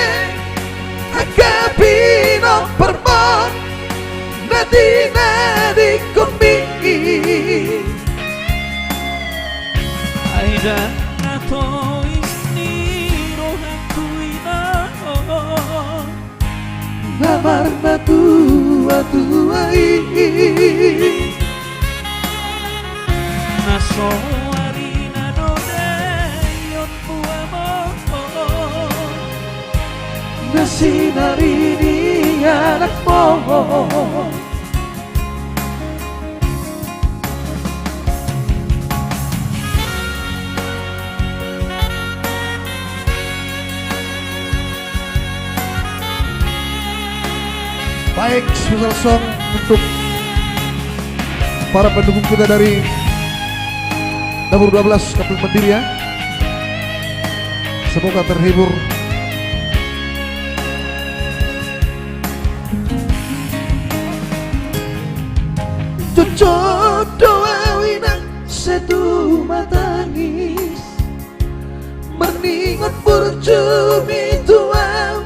akapino permon Nadi kumi Aida nato isni rohanku ina Namar na tua-tuai Naso arina dode yot puamo Nasinari ni anak mo Baik, special song untuk para pendukung kita dari Dapur 12 Kapling Mandiri ya. Semoga terhibur. Cocok doa winang setu matangis Meningot burjumi tuau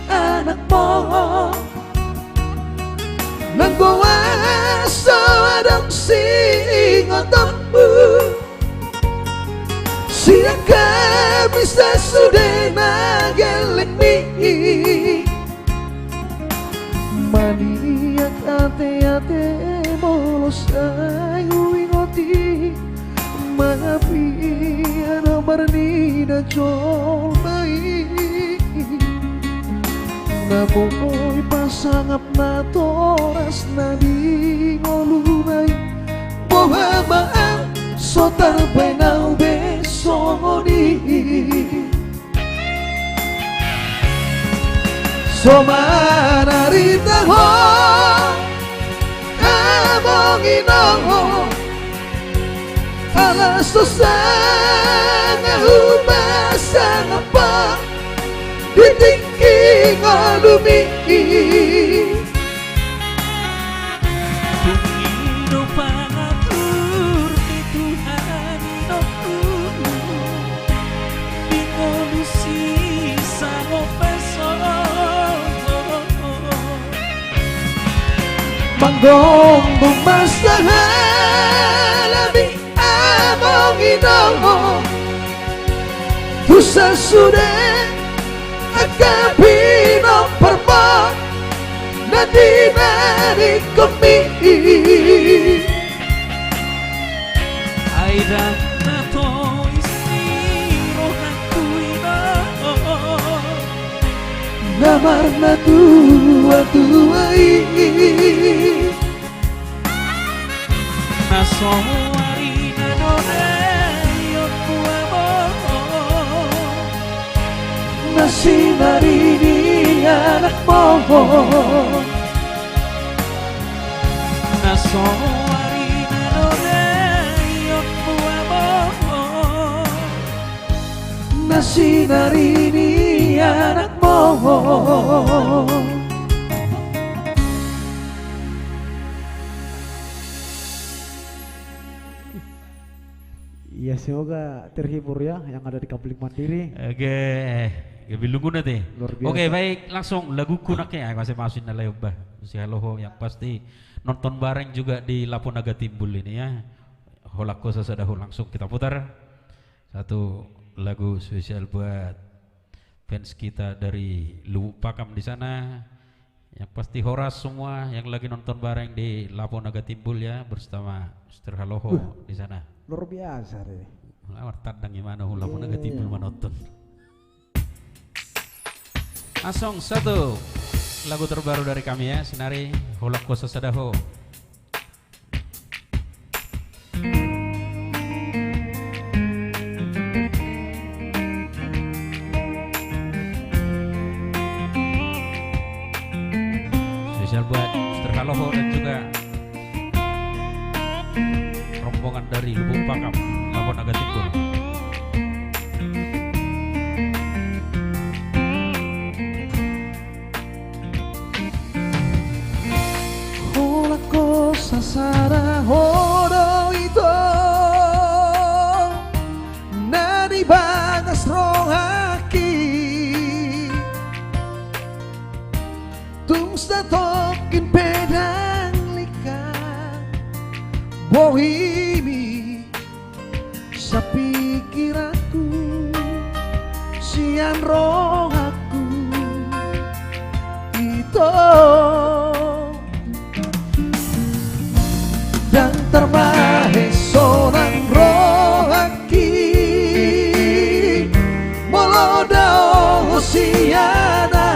anak pohon Nanggowa sawadang singotombu Siaka bisa sudah nageleng mi Maniak ate-ate molos ayuingoti Maapi nomor nida jol baik Naboy pasangap na toras na di ngolunay Bohamaan sotar penau besoni Somana rita ho Amongino Alas to sana umasa ngapa Ditinggi ngalumi Dungido pangatur ni Tuhan hidupku Di ngolusi sango peso Manggongo masahalami amongino Tusa sudah akapino permon Nadi kumi Aida nato isni rohanku ina Namar na tua-tuai Naso arina dode yot puamo Nasinari ni anak mo Naso arina dode yot puamo Nasinari ni anak mo Iya semoga terhibur ya yang ada di Kapling Mandiri. Oke, gabilungun nanti. Luar biasa. Oke, baik, langsung lagu kunaknya masih masukin na bah. Si haloho yang pasti nonton bareng juga di Lapo Naga Timbul ini ya. Holako sesadahu langsung kita putar satu lagu spesial buat fans kita dari Lubuk Pakam di sana. Yang pasti Horas semua yang lagi nonton bareng di Lapo Naga Timbul ya bersama Mr. Haloho di sana. Luar biasa deh. Lawar tadang gimana Lapo Naga Timbul menonton. Langsung satu lagu terbaru dari kami ya, Senari Holako Sesadaho. Spesial buat Mr. Haloho dan juga rombongan dari Lubuk Pakam, Lapo Naga Timbul. Holako sasara hodo ito nani bagas rohaki tungsta tokin pedang lika bohimi sa pikiranku sian rohaku ito dan terbahe sonang rohaki molodao hosiana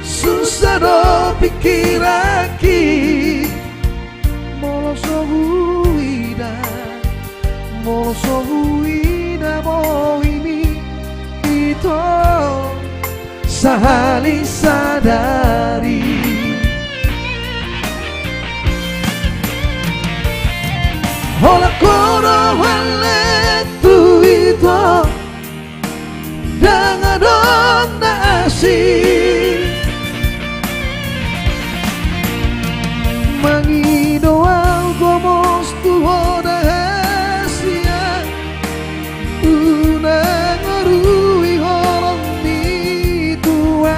susah do pikiraki moloso huida mohimi ito sahali sadari Hola coro wale tu ito dangadong naasi mangido algo tu hoda hasia unang orui holong ni tua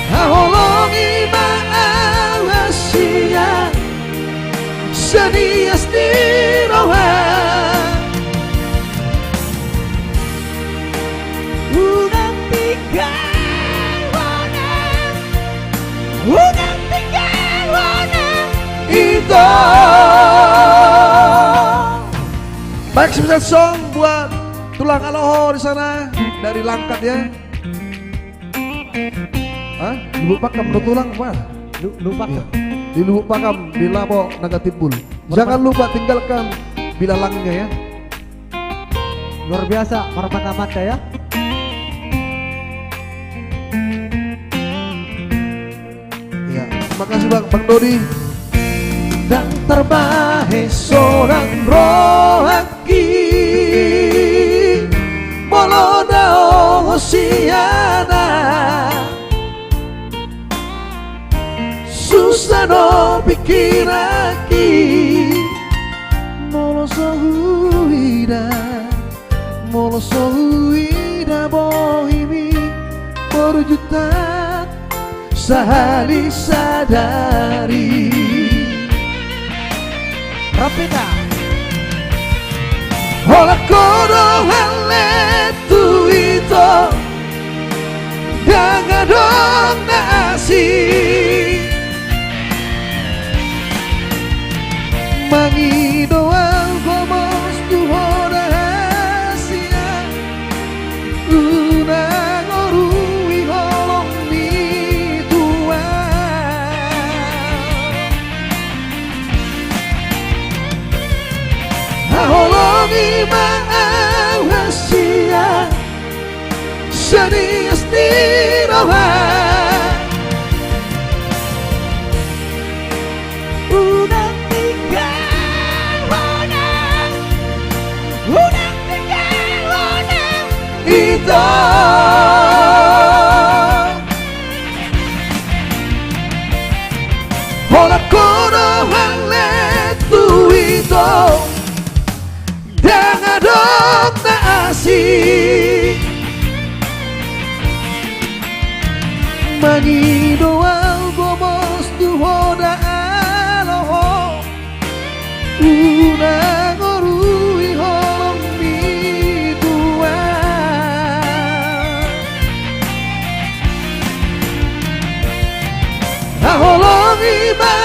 haholongi maawasia sanias diroha unang tinggal wana itu. Baik, spesial song buat Tulang Haloho di sana dari Langkat ya. Hah? Lubuk Pakam udah tulang apa? Lupa Iya. Di Lubuk Pakam di Lapo Naga Timbul. Jangan lupa tinggalkan bilalangnya ya. luar biasa Marmata ya. Iya, terima kasih Bang Dodi. Dan terbahe seorang rohaki molodao hosiana susah no pikiraki moloso huida bohimi berjuta sahali sadari Rapita. Hola kodo hale tu ito dangadong naasi mangido algo tu hoda hasia unang orui holong ni tua haholongi maawasia sanias diroha unang tinggal wana itu Hola kono hale tuito Dan adong na asik Manido al gomos duhoda aloho Una ngorui holong mi dua Aholong iba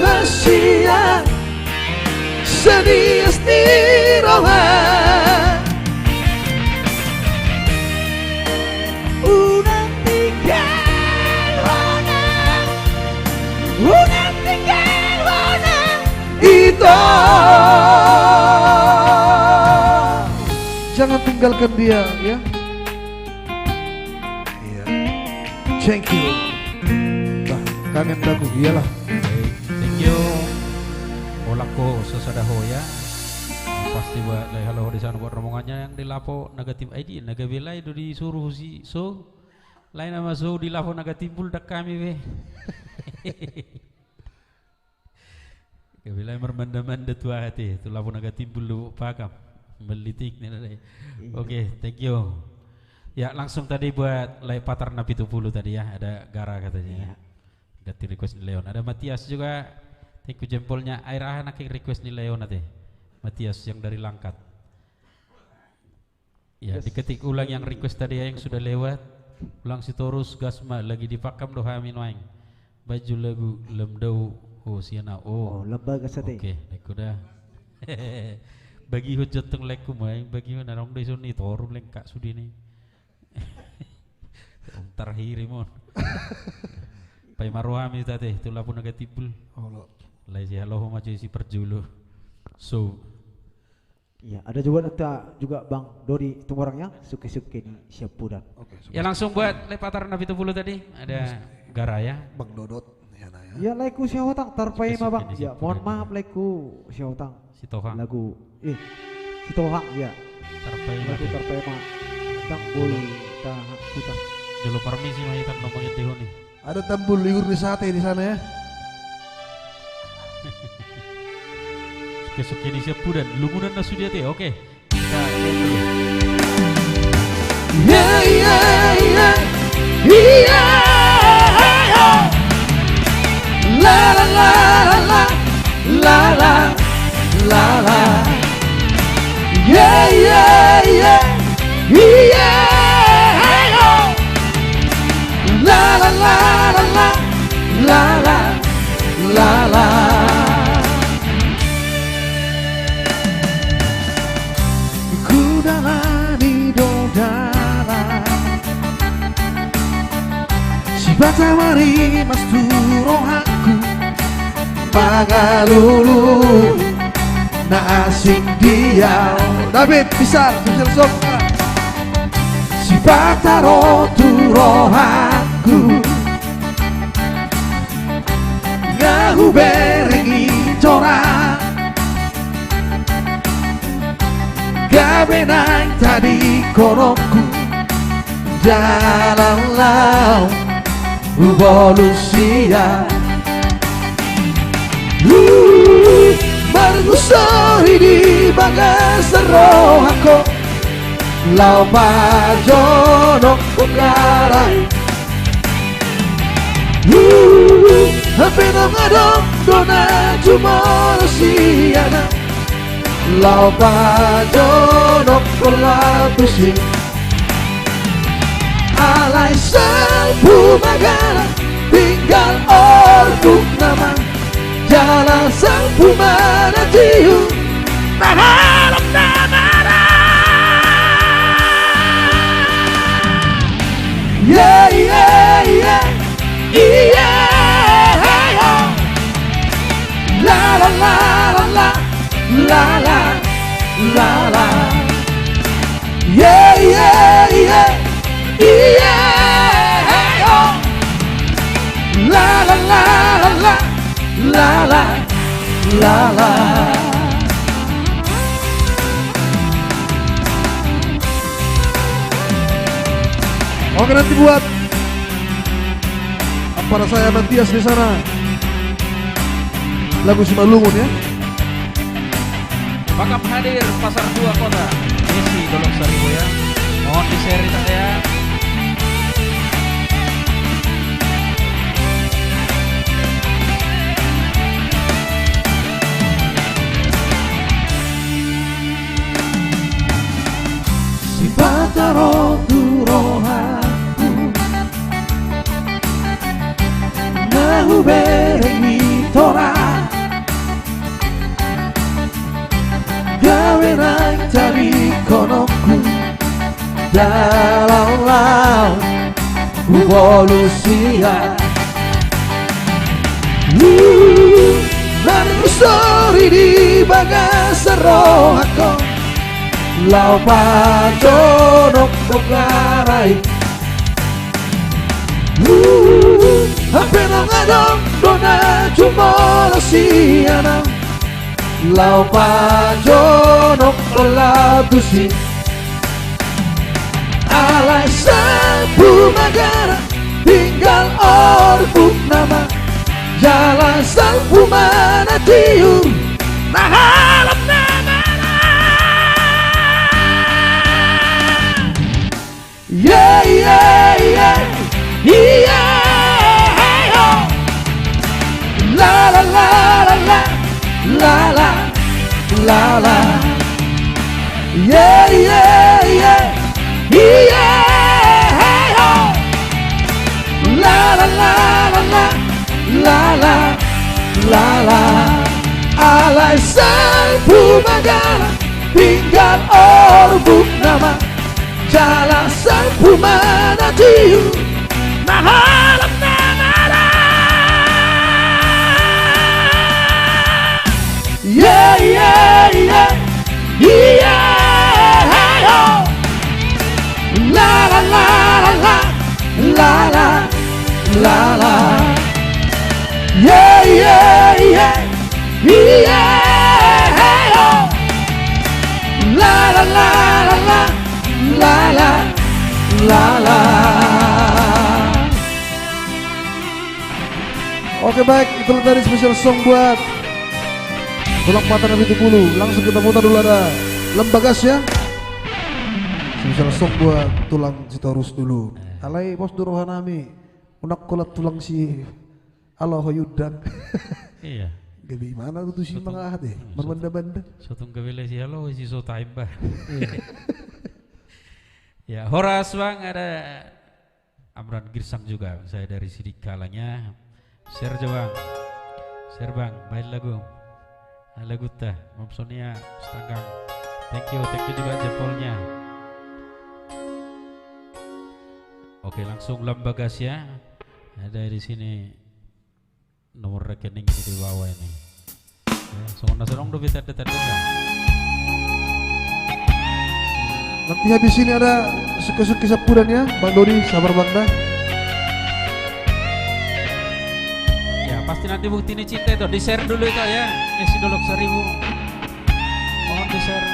alasia Senias tiroha Unang tinggal wana Unang tinggal wana Ito Jangan tinggalkan dia ya. Iya. Thank you. Bah, kangen daku iyalah. Thank you. Olako sesadaho ya. Pasti buat lay halo di sana buat rombongannya yang dilapo naga tim ID naga bela itu disuruh si so lain nama so dilapo naga timbul dak kami be. Kabila mermanda-manda tua hati tu lapo naga timbul lu pakam melitik ni tadi. Oke, thank you. Ya langsung tadi buat lay patar napi 70 tadi ya ada Gara katanya. Ada request ni Leon. Ada Matias juga. Thank you jempolnya. Air anak yang request ni Leon nanti. Matias yang dari Langkat. Ya diketik ulang yang request tadi ya, yang sudah lewat. Ulang si Torus Gasma lagi dipakam dohamin waing. Baju lagu lemdau oh siana oh. Lembaga sate. Oke, aku dah. Bagi hujat teng leku waing bagi mana orang desun ni torum lengkak sudi ni. Tarhiri mon. Pai maruami tadi itulah pun agak tibul. Lai si halo macam si perjulu. So Iya, ada juga nanti juga Bang Dodi itu orangnya suke-suke nih siap pudan. ya langsung buat lepatan nabi 70 tadi ada Gara ya. Bang Dodot ya nah ya. Ya laiku si Hotang tarpai mah Bang. Suke-suke Ya di mohon situ. maaf laiku si Hotang. Si Tohang. Lagu si Tohang ya. Tarpai Lagu mati. tarpai mah. Tang boy tah hutang. Jelo permisi mah hitam ngomongin tihun nih. Ada tambul liur di sate di sana ya. Suke-suke di siap pudan. Lumunan nasu dia teh. Oke. Kita lihat dulu. Yeah, yeah, yeah, yeah. La la la la la la la la. Yeah, yeah, yeah, yeah. La la la la la la la la. Kudalani dodala Si batamari mas turohaku Pagalulu Na asing dia David bisa Social Song Si bataro turohaku Ngahu berengi corak Gabe naik tadi konoku Jalan lau Evolusia Bergusoi di bagas rohako Lau pajonok pekarai Hape nong adong dona jumoro siana Lau pajonok berlapisi Alai selpu magana Tinggal orduk nama Jalan selpu mana tiu Mahalap namara Yeah, yeah, yeah Yeah, la la la la la La la la la Yeah yeah yeah Yeah oh. La la la la La la la la Oke nanti buat para saya Matias di sana. lagu Simalungun ya. Pakam hadir Pasar 2 Kota Desi Dolok Saribu ya. Mohon di-share ya. Pataro turohaku Nahu berengi tora Gawe naik cari konokku Dalam laut Evolusia Nanu sori di bagas rohako Lau paconok tokarai Hape no ngadong dona cumolo sianang Lau paconok tolatusi Alai sapu magara tinggal orbuk nama Jalan sapu mana tiur nah halam nama Yeah, yeah, yeah, yeah, hey, oh. La la la la la, la la, la la. Yeah, yeah, yeah, yeah, hey, oh. La la la la la, la la, la la. Alai sapu magara tinggal orbuk nama Jalan sapu mana tiu Mahalam namara Yeah, yeah, yeah Yeah, hey, oh La la la la la La la, la la Yeah, yeah, yeah Yeah, hey, oh La la la la la La la, la la. Oke baik, itulah tadi special song buat Tulang Patah Nabi Tupulu. Langsung kita putar dulu ada Lembagas ya. Special song buat Tulang Sitorus dulu. Alai Bos Durohanami unak kolat tulang si Allah Yudan. Iya. Gabi mana tuh si mangahat deh, berbanda-banda. Sotong gabele si halo si sotaimba. Ya, Horas Bang, ada Amran Girsang juga, saya dari Sidik Kalanya. Share aja Bang. Share Bang, main lagu. Lagu tah, Momsonia Setanggang. Thank you juga jempolnya. Oke, langsung Lembagas ya. Ada di sini nomor rekening di bawah ini. Ya, semua nasional udah bisa data. Nanti habis ini ada suki-suki sapuran ya, Bang Dodi, sabar Bang dah. Ya pasti nanti bukti ini cinta itu, di share dulu itu ya, Esi Dolok Saribu. Mohon di share.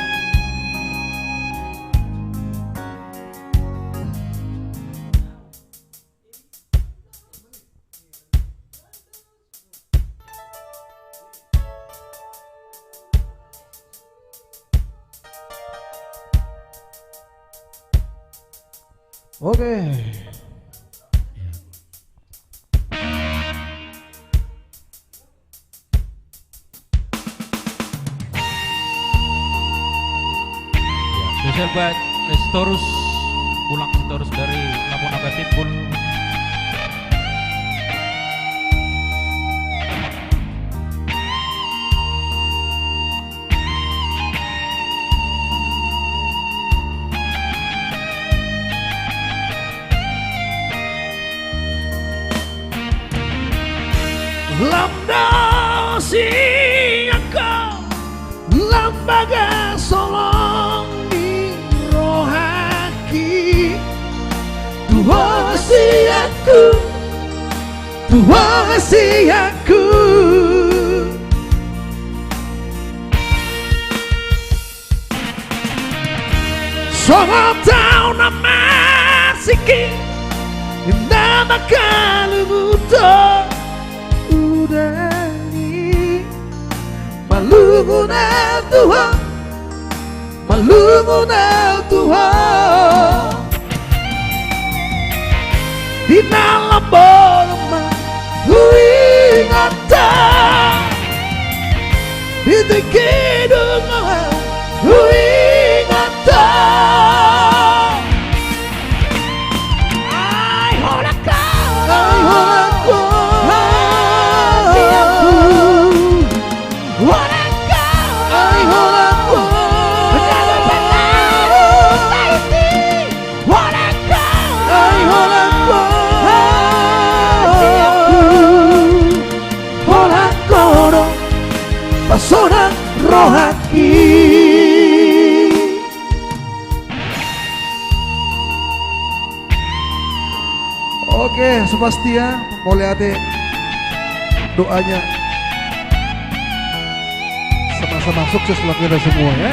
Oke. Spesial buat Restorus, pulang Restorus dari Labunaga Timbul. Lamda siaka Lambaga solong di rohaki Tuhan siaku Tuhan siaku Sama tahu nama siki Nama kalu buta Udani malungun Tuhan, malungun Tuhan. Di dalam bola ku ingat di hidung ku ingat ai holakau Pasona rohaki. Oke, Sebastia, Mauliade, doanya sama-sama sukses buat kita semua ya.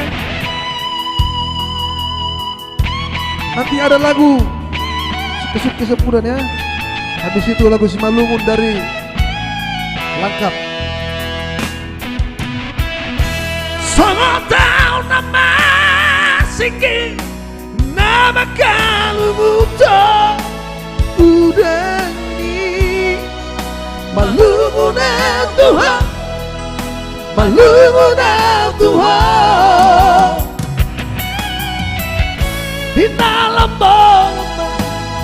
Nanti ada lagu suka-suka sepudan ya. Habis itu lagu Si Malungun dari Langkap. Sama tahu nama singgi, nama kamu buta Udani malungun Tuhan, malungun Tuhan. Di dalam bola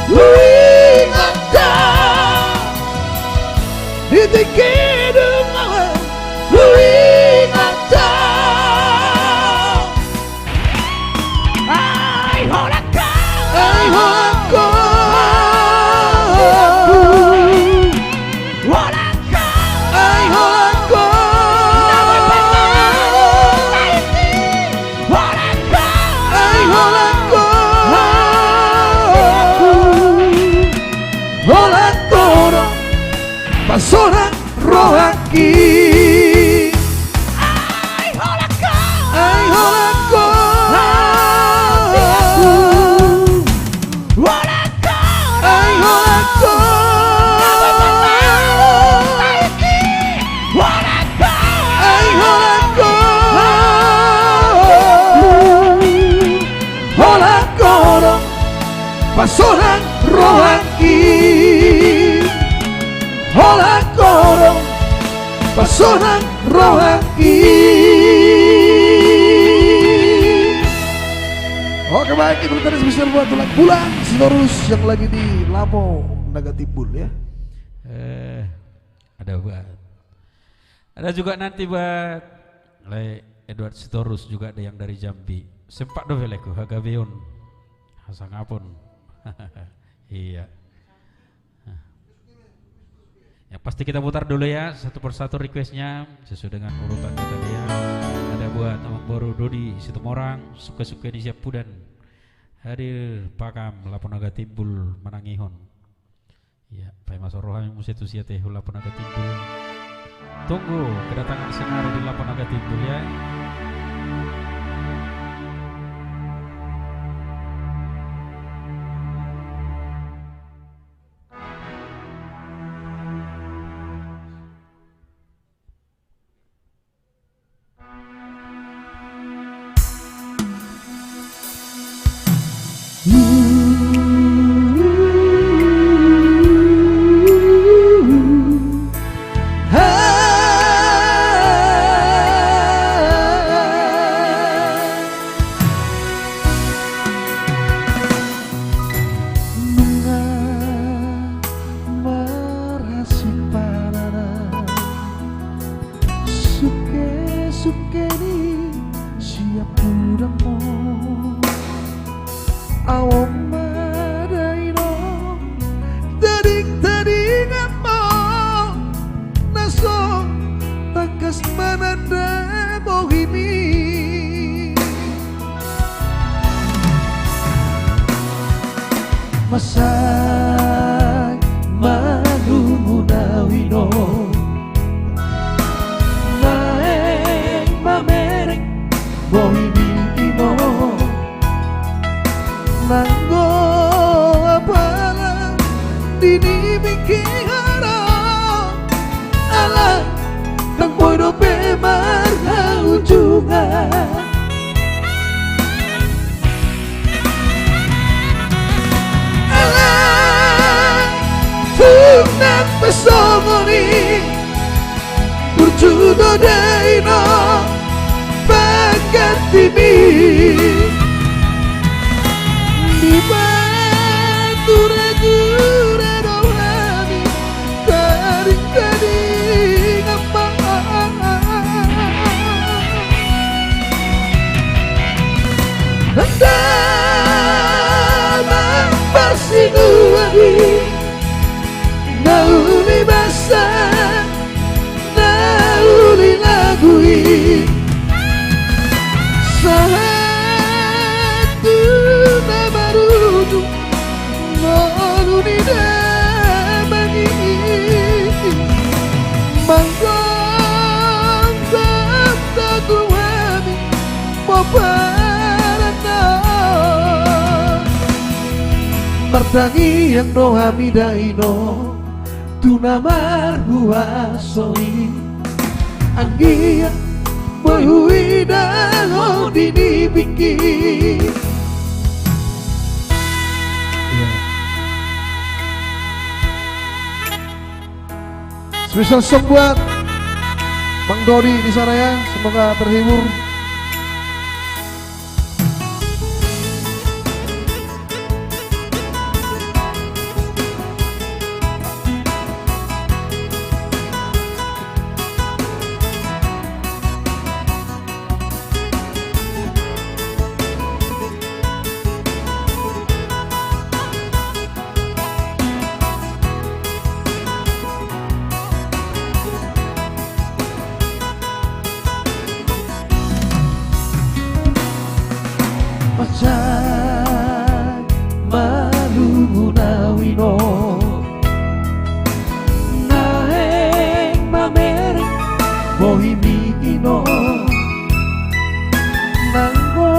ku ingat di hidung ku ingat. Ai holakau Pasona rohaki. Ai holakau Pasona rohaki. Holakoro Pasona rohaki. Oke baik, itu tadi spesial buat tulang bulan Sitorus yang lagi di Lapo Naga Timbul ya. Ada buat. Ada juga nanti buat Edward Sitorus juga ada yang dari Jambi. Sempat do veleku Hagabeon. Hasangapun. Iya. Ya pasti kita putar dulu ya satu persatu requestnya sesuai dengan urutan tadi ya. Ada buat Amang Boru Dodi Situmorang, suka-suka di Siapudan, hadir Pakam Laponaga Timbul Manangihon. Ya, Pak Mas Rohami Musitu Siate Laponaga Timbul. Tunggu kedatangan Senara di Laponaga Timbul ya. Masay malungunawino naeng mamereng mohini mo nanggo apala dinimikihara ala nang poido pe marha daino pagkatimi di batu ragura rohani taring-taring apa Nandamang persinuari nauli basa nauli lagui satu nama rujuk nauli damangi mangkong kata kuami moparana martangi yang no hamidaino tunamar huasoi anggia Mahuida lo dinibiki Special song buat Bang Dodi di sana ya, semoga terhibur. Macam malu nawino naeng mamere bohimino nanggo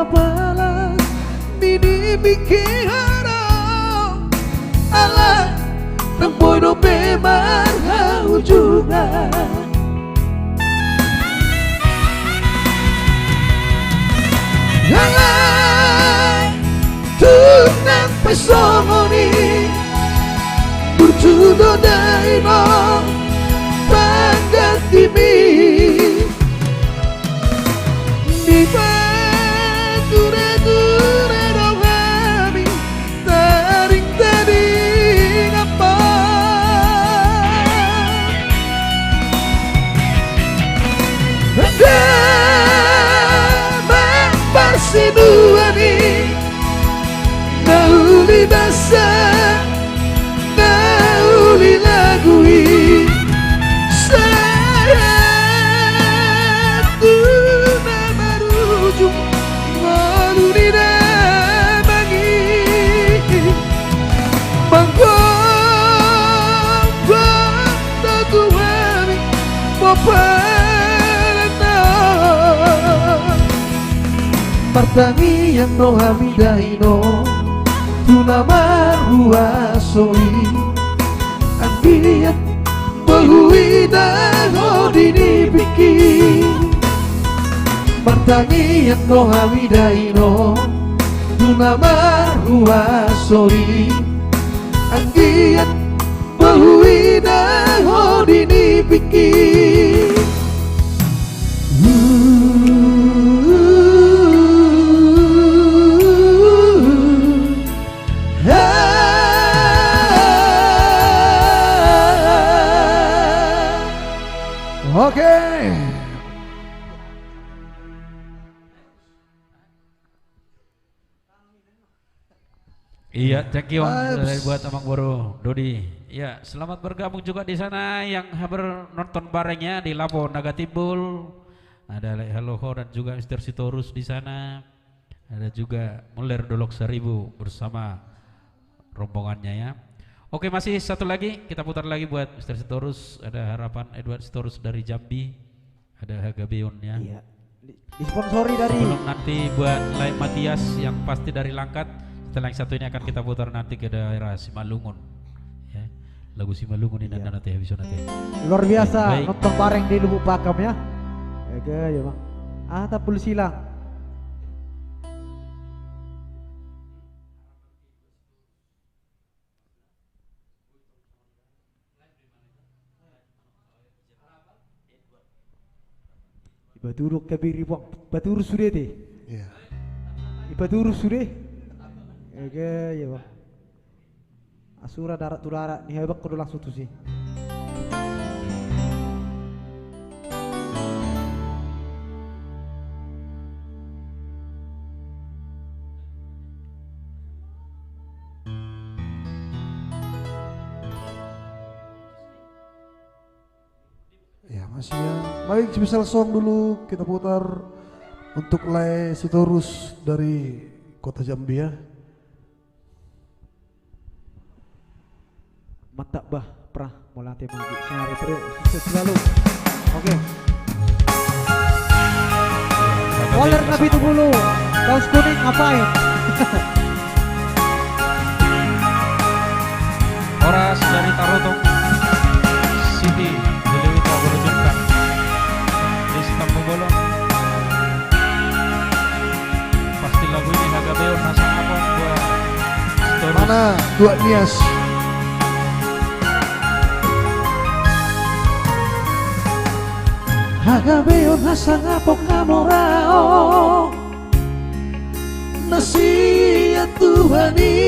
apalas mini mikihara ala nang boy no memar hujungan Hangai tunang pesongoni berjudo daino pagkatimi di dure rohani taring-taring apa Sinuani nauli basa nauli lagui satu nama rujuk nauli damangi mangkong tak kuhari Martangi yang no hamidaino tunamar huasoi anggiat behuida no dinibiki Martangi yang no hamidaino tunamar huasoi anggiat behuida no dinibiki Oke. Iya, thank you Vibes. buat Abang Boro Dodi. Ya, selamat bergabung juga di sana yang nonton barengnya di Lapo Naga Timbul. Ada Haloho dan juga Mr. Sitorus di sana. Ada juga Muller Dolok Seribu bersama rombongannya ya. Oke, masih satu lagi kita putar lagi buat Mr. Sitorus. Ada harapan Edward Sitorus dari Jambi. Ada Hagabeon ya. Iya. Disponsori dari Sebelum nanti buat Lai Matias yang pasti dari Langkat. Setelah yang satu ini akan kita putar nanti ke daerah Simalungun. Ya. Lagu Simalungun ini Iya. nanti habis nanti. luar biasa Baik. nonton bareng di Lubuk Pakam ya. Oke ya bang. Tak perlu silang. Ibaturuk kabiri bang, batur sudah deh. Iya. Ibatur sudah. Oke, ya bang. Asura darat tulara nih hebak kudu langsung tuh sih. Ya masih ya. Baik, special song dulu kita putar untuk Lai Sitorus dari Kota Jambi ya. Mantap bah, prah mulate magi. Senari terus sukses selalu. Oke. Waler Nabi Tubulu, kaos kuning ngapain? Horas dari Tarutung City Deliwita berujungkan di Stampo Bolong. Pasti lagu ini agak beon nasa ngapon buat Sitorus. Mana Dua Nias? Hagabeon hasa ngapok kamorao Nasia Tuhani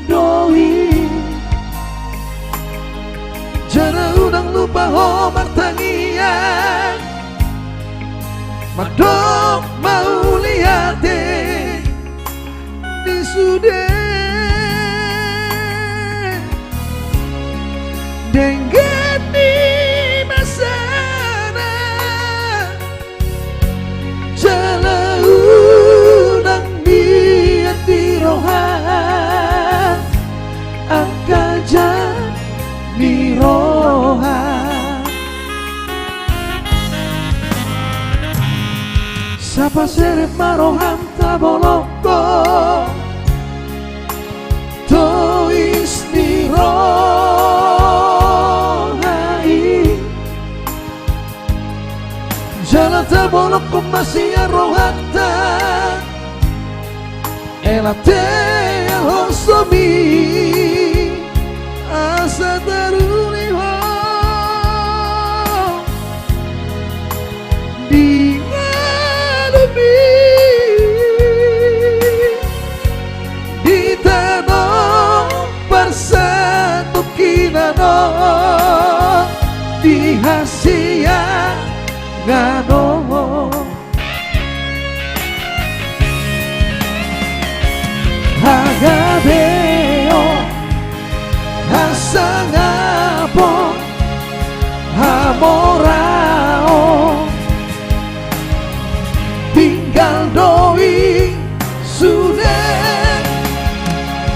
Doi Jana udang lupa homar tangian Madok mau liate Di sude Denggani masana Jala udang niat di rohan Angkaja di rohan Sapa serep maroham taboloko Tois di rohai Jala taboloko masih rohata Elate hosomi Asa daruni ho Di ngalubi Di tanah persatu kinano Di hasia ngano Hagabeo Hasangapo Hamorao Tinggal doi sudah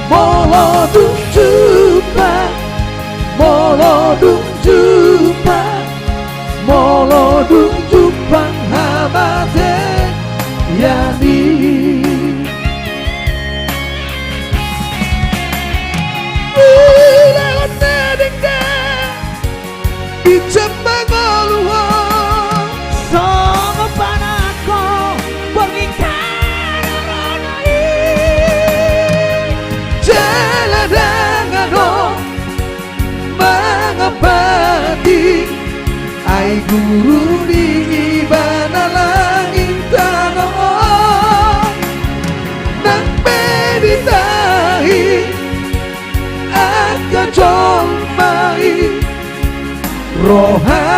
Molodung jumpa Molodung jumpa Molodung jumpa Hamate Yani Bicambang oluhan Sama panako Pengingkan ronai Jaladangano Mangapati Ay guru di ibana langit tanah Nang meditahi Aka jolmai Rohanano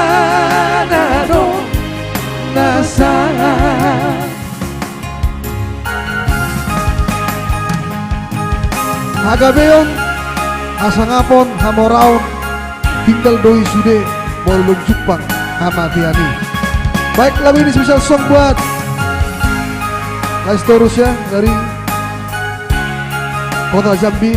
nasa Hagabeon Asangapon Hamoraon Tinggal doi sude Bolong Jepang Hamatiani. Baik, lagu ini spesial song buat Lai Sitorus ya dari Kota Jambi.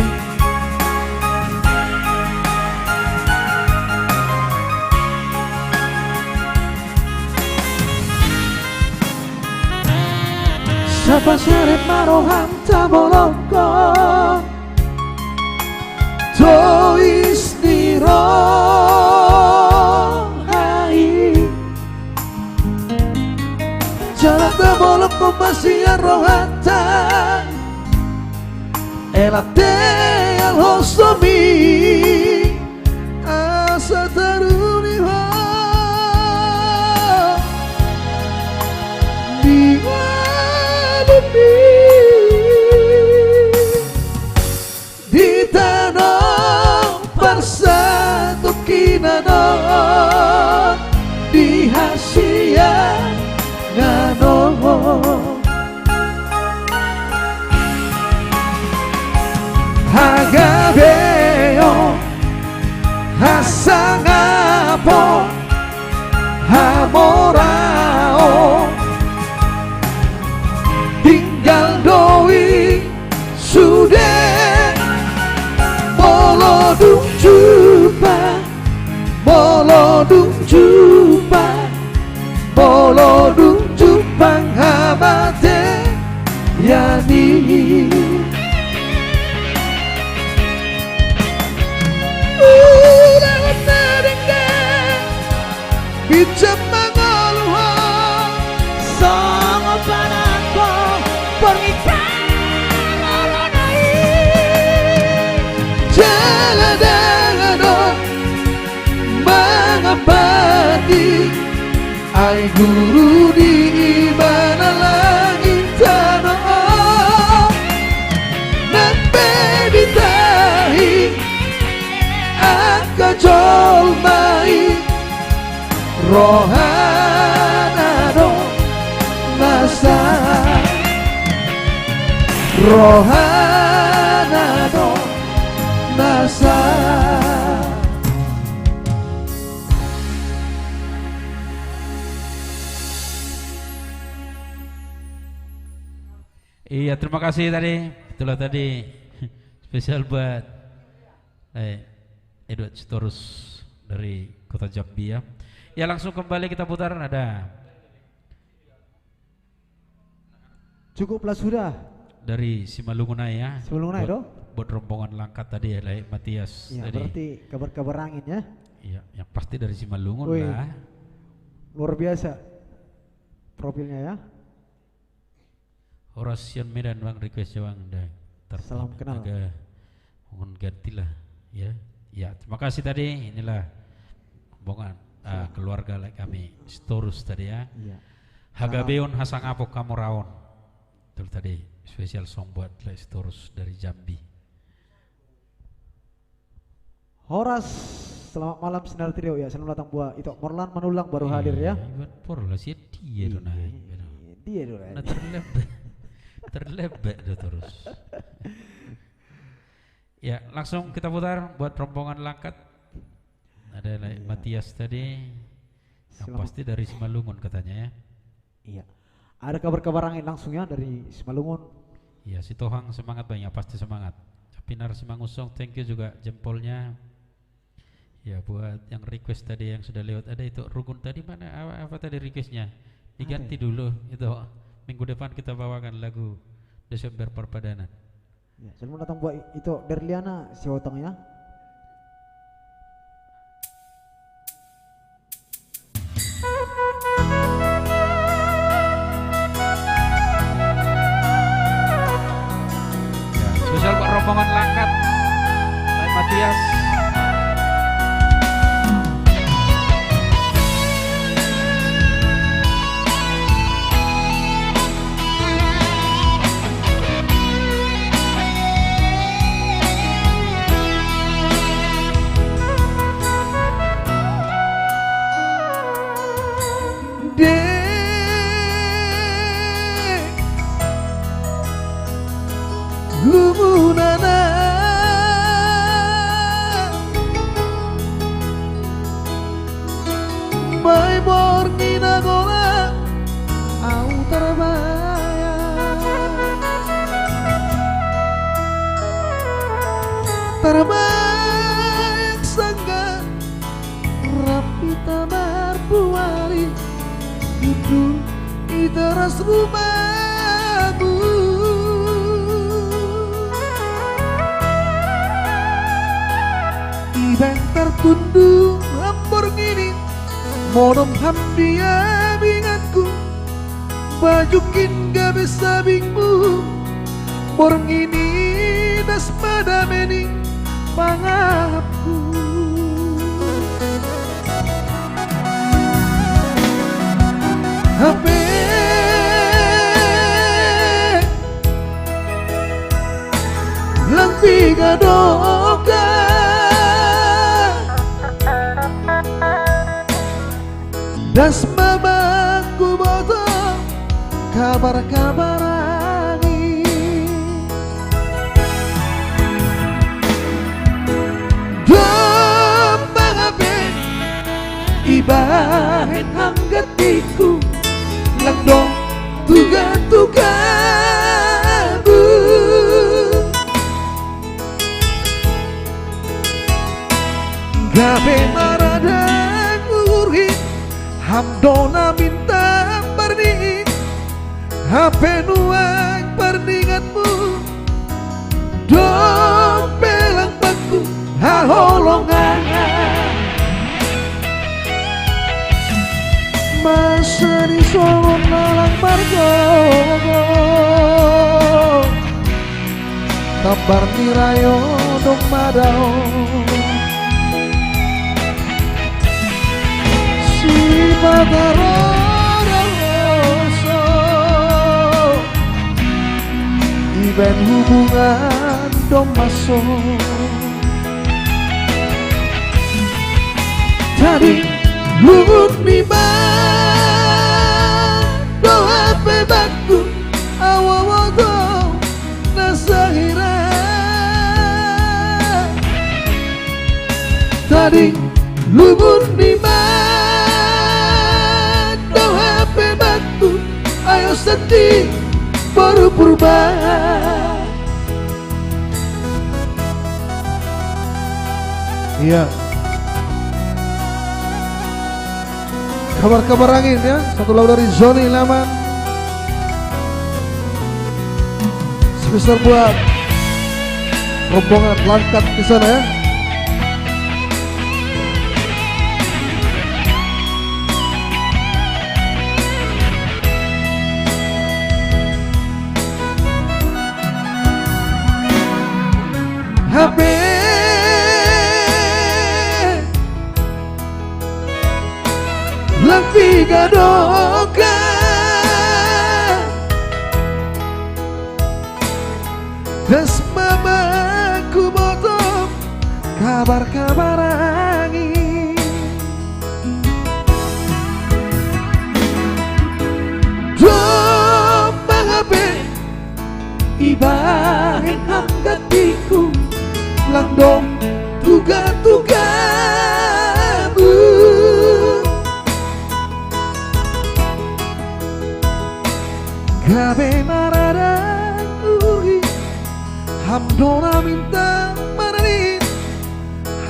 Sapa serep maroham taboloko Tois di rohai Jalan taboloko masih rohata Elate al hosomi Asa taruni ho no di hasia ngano Hagabeo Hasangapo Hamorao tinggal doi sudah molodung jumpa molodung jumpa molodung jumpa habate yani Bijak mengoluhan Songo panako Pernikahan olonai Jalan-jalan mengabadi Ai guru di mana langit tanah Nan beditahi Akajol mai Rohanado Nasa Rohanado Nasa Iya, terima kasih tadi. Itulah tadi spesial buat Edward Sitorus dari Kota Jambi ya. Ya langsung kembali kita putar ada Cukuplah sudah. dari Simalungunai ya. Simalungunai buat, doh. buat rombongan langkat tadi ya, Matias Ya, tadi. berarti kabar-kabar angin ya. Iya, yang pasti dari Simalungun Wih. lah. Luar biasa profilnya ya. Horasian Medan bang requestnya bang dah. Salam kenal. Agak mohon gantilah ya. Ya terima kasih tadi, inilah rombongan keluarga like kami Sitorus tadi ya. Iya. Hagabeon Hasangapo Kamoraon. Itu tadi spesial song buat like Sitorus dari Jambi. Horas, selamat malam Sinar Trio ya. Selamat datang buat itu Morlan Manulang baru hadir ya. Iwan por lah sih dia tuh nah. Dia dulu ya. Nah, terlebet dah terus. Ya langsung kita putar buat rombongan langkat. Ada like Matias tadi, yang Selamat. pasti dari Simalungun katanya ya. Iya. Ada kabar-kabar angin langsung ya dari Simalungun. Ya si Tohang semangat banyak, pasti semangat. Pinar Simangusong, thank you juga jempolnya. Ya buat yang request tadi yang sudah lewat, ada itu Rugun tadi mana apa tadi requestnya? Diganti dulu itu. Minggu depan kita bawakan lagu Desember Perpadanan. Ya, selamat datang buat itu Derliana Siwotong ya. Ya, spesial buat rombongan langkat. Lai Matias. Lumunana May morning agola Au terbaya Terbayang sangga Rapi tamar buari Itu teras rumahmu Ibang tertunduk Lamborghini Monom hamdia binganku Bajukin gabe sabingmu Borong ini das pada meni pangapku HP Lang biga doka Das mamaku bodoh kabar-kabar angin Domba ngabe ibahen hanggatiku Langdong tuga-tugamu Gabe maradang urhi Hamdona minta berdingin Hape nuang berdinganmu Dong belang baku haholongan Masa di Solo nalang margo Kabar nirayo dong madao Si Mataroso Iben hubungan dong masuk Tadi luhut mimba Doa bebaku awawodo nasahira Tadi luhut mimba Doa bebaku ayo sedih baru purba Iya Kabar-kabar angin ya, satu lagu dari Johnny Laman spesial buat rombongan langkat di sana ya. HP Lampiga doka Das mamaku bodoh kabar-kabar angin Domba ngabe ibahen hanggatiku Langdong tuga-tugamu Gabe maradang uhi Hamdona minta maranin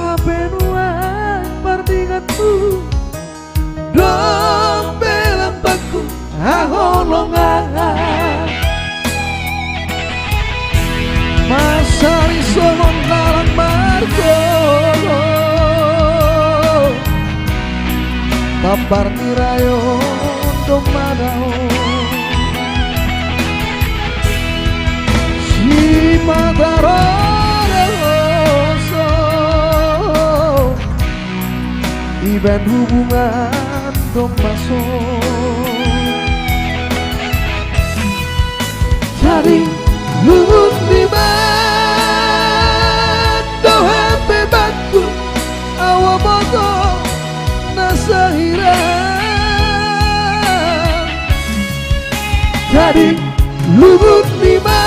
Hape nuang bardinganmu Dong belang baku aholongan Masari somong dalam margo Kabar nirayo dong madao Si Mataroso Iben hubungan dong masuk Jadi luhut lima Doa bebaku awa bodo nasahira Jadi luhut lima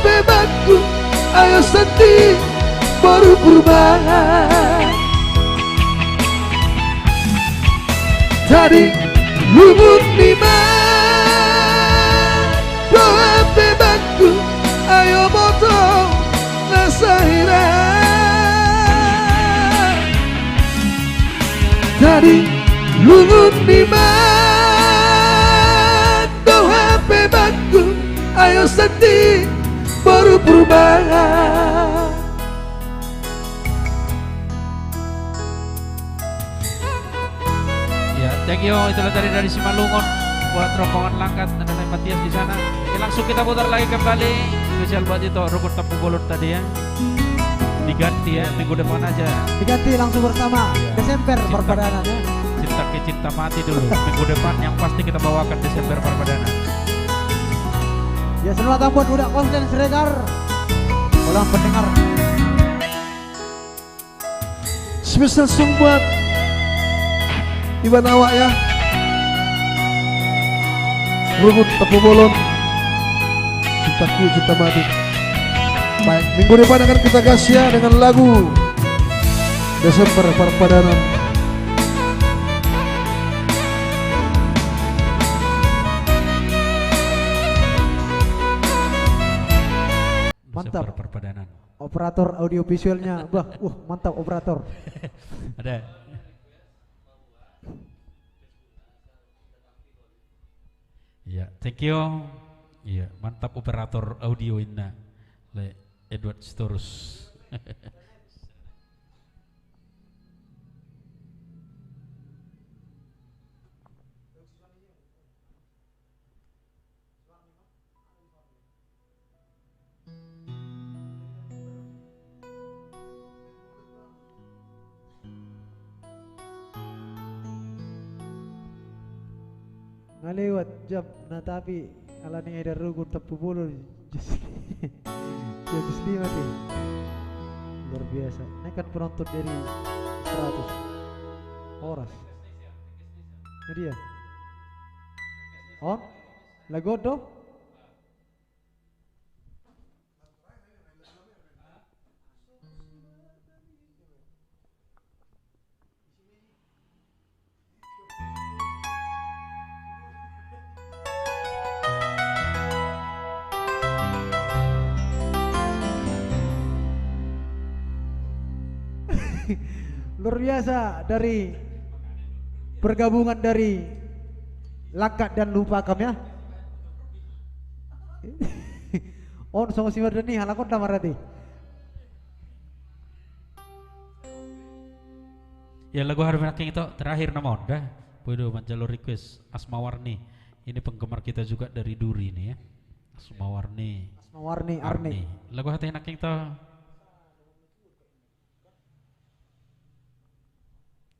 bebaku ayo sedih baru purba Tadi luhut lima Doa bebaku ayo bodoh nasahira Tadi luhut lima Doa bebaku ayo sedih baru perubahan Ya, thank you. Itulah dari Simalungun buat rombongan langkat dan Nenek Matias di sana. Oke, langsung kita putar lagi kembali spesial buat itu rukun tapu golot tadi ya. Diganti ya minggu depan aja. Diganti langsung bersama Desember perpadanannya. Cinta ke cinta mati dulu. Minggu depan yang pasti kita bawakan Desember perpadanan. Ya selamat buat udah kos dan Sregar. Ulang pendengar. Spesial song buat Iban awak ya. Rugut Tepu Bolon. Cinta Kiu, cinta mati. Baik, minggu depan akan kita gas ya dengan lagu Desember Perpadanan. Mantap. Desember Perpadanan. Operator audiovisualnya, mantap operator. Ada. Ya, thank you. Iya, mantap operator audio inna. Le Edward Storus. Ngalewat jam na tapi alani edar rugut Tepu Bolon jam 5 tuh. Luar biasa. Ini kan penonton dari 100 Horas. Ini dia. On lagu do. Luar biasa dari pergabungan dari Langkat dan Lupakam ya. On sama si Mardani halakon tamarati. Ya lagu Harvey Naking itu terakhir nama dah. Puedo Manjalo request Asmawarni. Ini penggemar kita juga dari Duri nih ya. Asmawarni. Asmawarni Arni. Lagu Harvey Naking itu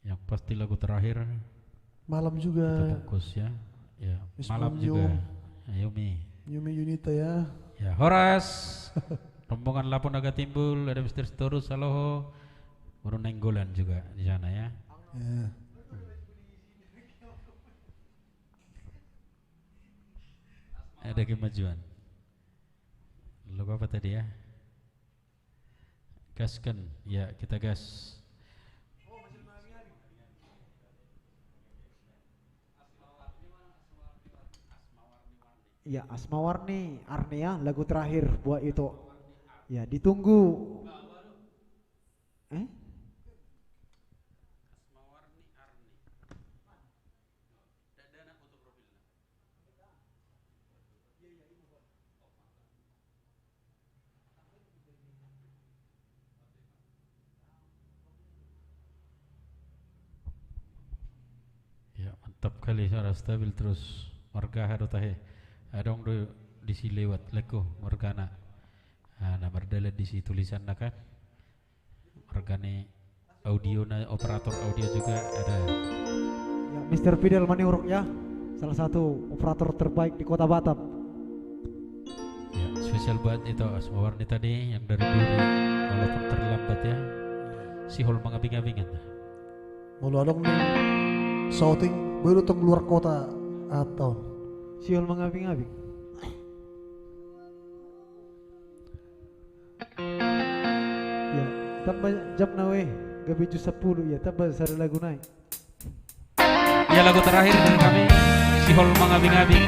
yang pasti lagu terakhir Malam kita juga. bungkus ya. Ya, Miss malam Mom juga. Yumi. Yumi Yunita ya. Ya, Horas. Rombongan Lapon agak timbul, ada Mr. Storus, Saloho. Baru Nenggolan juga di sana ya. Ya. Ada kemajuan. Lagu apa tadi ya? Gaskan. Ya, kita gas. Ya Asmawarni Arni ya lagu terakhir buat itu. Ya ditunggu. Ya, mantap kali suara stabil terus. Warga harotahe. Adong do di si lewat leko morgana. Nah, berdalat di si tulisan nak kan. Morgane audio na operator audio juga ada. Ya Mr. Fidel Maniuruk ya. Salah satu operator terbaik di Kota Batam. Ya, spesial buat itu Asmawarni tadi yang dari dulu walaupun terlambat ya. Si hol mengabing-abingan. Mau adong nih shouting baru teng luar kota atau Siul mengabing-abing. Ya, tambah jam nawe gabi 10 ya, tambah sari lagu naik. Ya lagu terakhir dari kami si hol mengabing-abing.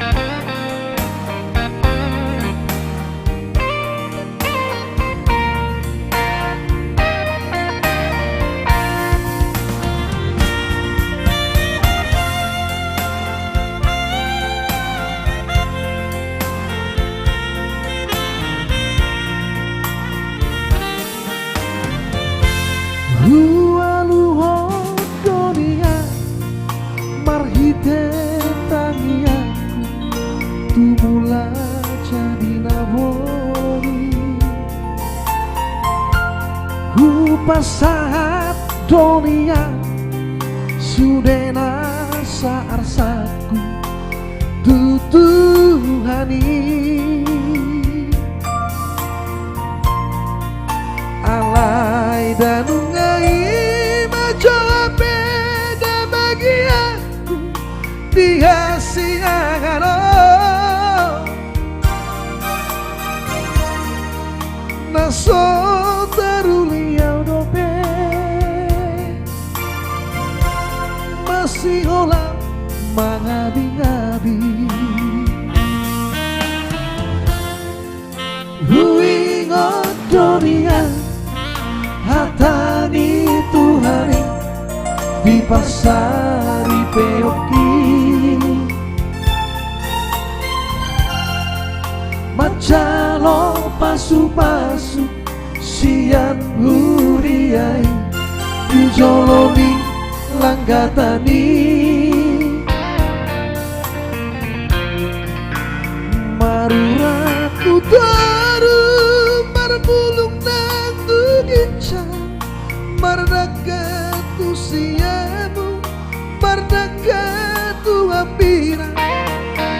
Lualuho dunia marhite tangiaku tumula jadi nabori pasahat dunia sudena saarsaku tutuhani alai dan ungai maco beda bagian mengabi-ngabi. Huingot dunia hatani Tuhani di pasari peoki macalo pasu-pasu sian huriai dijoloni langgatani maruratu taru marbulung nantu gincang mardakatu siamu mardakatu apira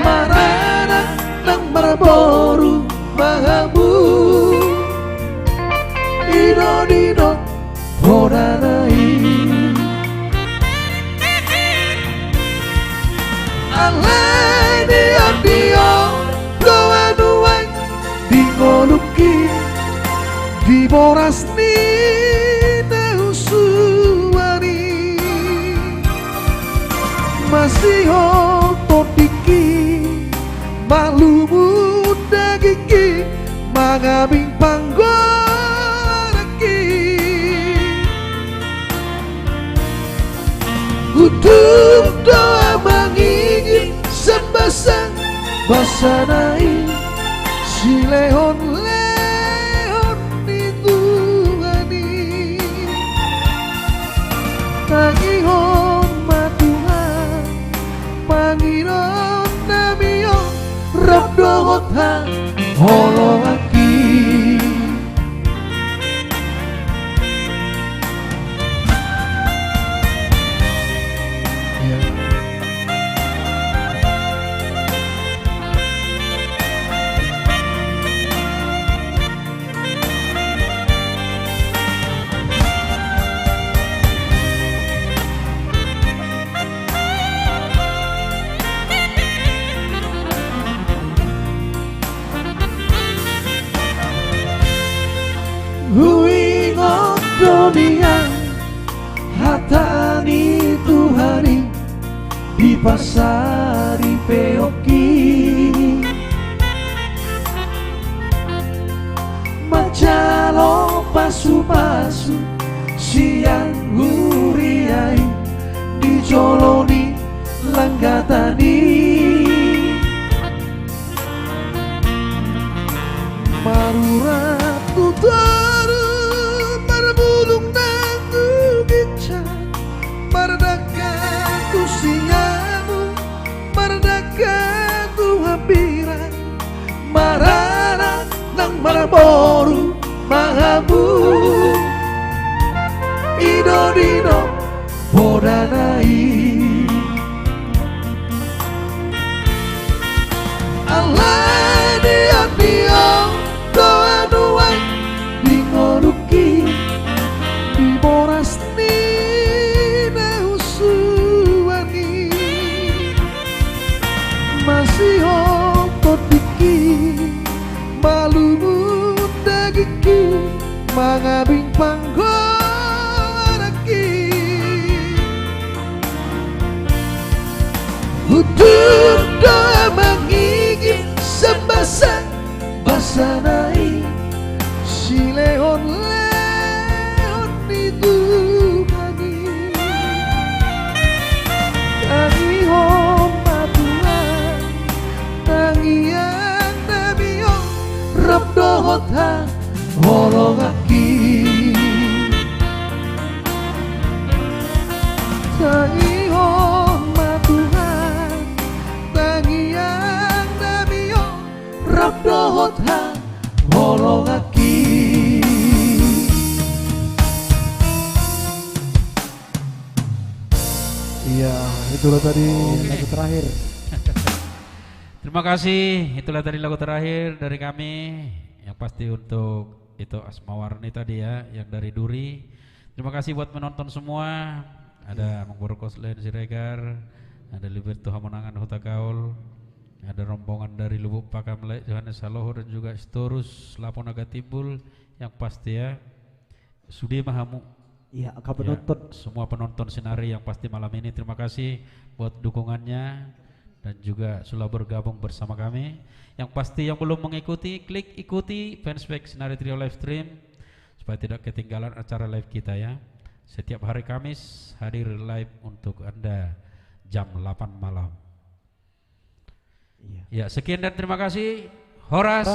marana nang marboru mahamu dino horanai alai dia doa nuai dingoluki diboras ni neusuari masih otodiki malumu dagiki mangabing panggoraki utuh doa mangingin sembasang basanai si leon itu ani tangihon matuhan pangiron namiyo rabdohothan holongaki Huingot dunia hatani Tuhani di pasari peoki macalo pasu-pasu siang huriai dijoloni langgatani maruratu taru marbulung nantu gincang mardakatu siamu mardakatu habiran marana nang marboru mahamu idodino bodanai alai dia doa nuai dingoluki diboras ni neusuani masih otodiki malumu dagiki mangabing panggoraki utuh doa mangingin sembasang basanai si leon itu kami tangihon matuhan tangian nabiyo rabdohothan holongaki tangihon matuhan tangian nabiyo rabdohothan holongaki. Iya, itulah tadi lagu terakhir. Terima kasih, itulah tadi lagu terakhir dari kami. Yang pasti untuk itu Asmawarni tadi ya, yang dari Duri. Terima kasih buat menonton semua. Ada Mang Koslen Siregar, ada Liberto Hamonangan Huta Gaul, ada rombongan dari Lubuk Pakamle, Johannes Saloho dan juga Storus Laponaga Timbul. Yang pasti ya, Sudi Mahamu Iya, akan Ya, penonton. semua penonton Sinari yang pasti malam ini terima kasih buat dukungannya dan juga sudah bergabung bersama kami. Yang pasti yang belum mengikuti, klik ikuti fanspage Sinari Trio live stream supaya tidak ketinggalan acara live kita ya. Setiap hari Kamis hadir live untuk Anda jam 8 malam. Iya. Ya, sekian dan terima kasih. Horas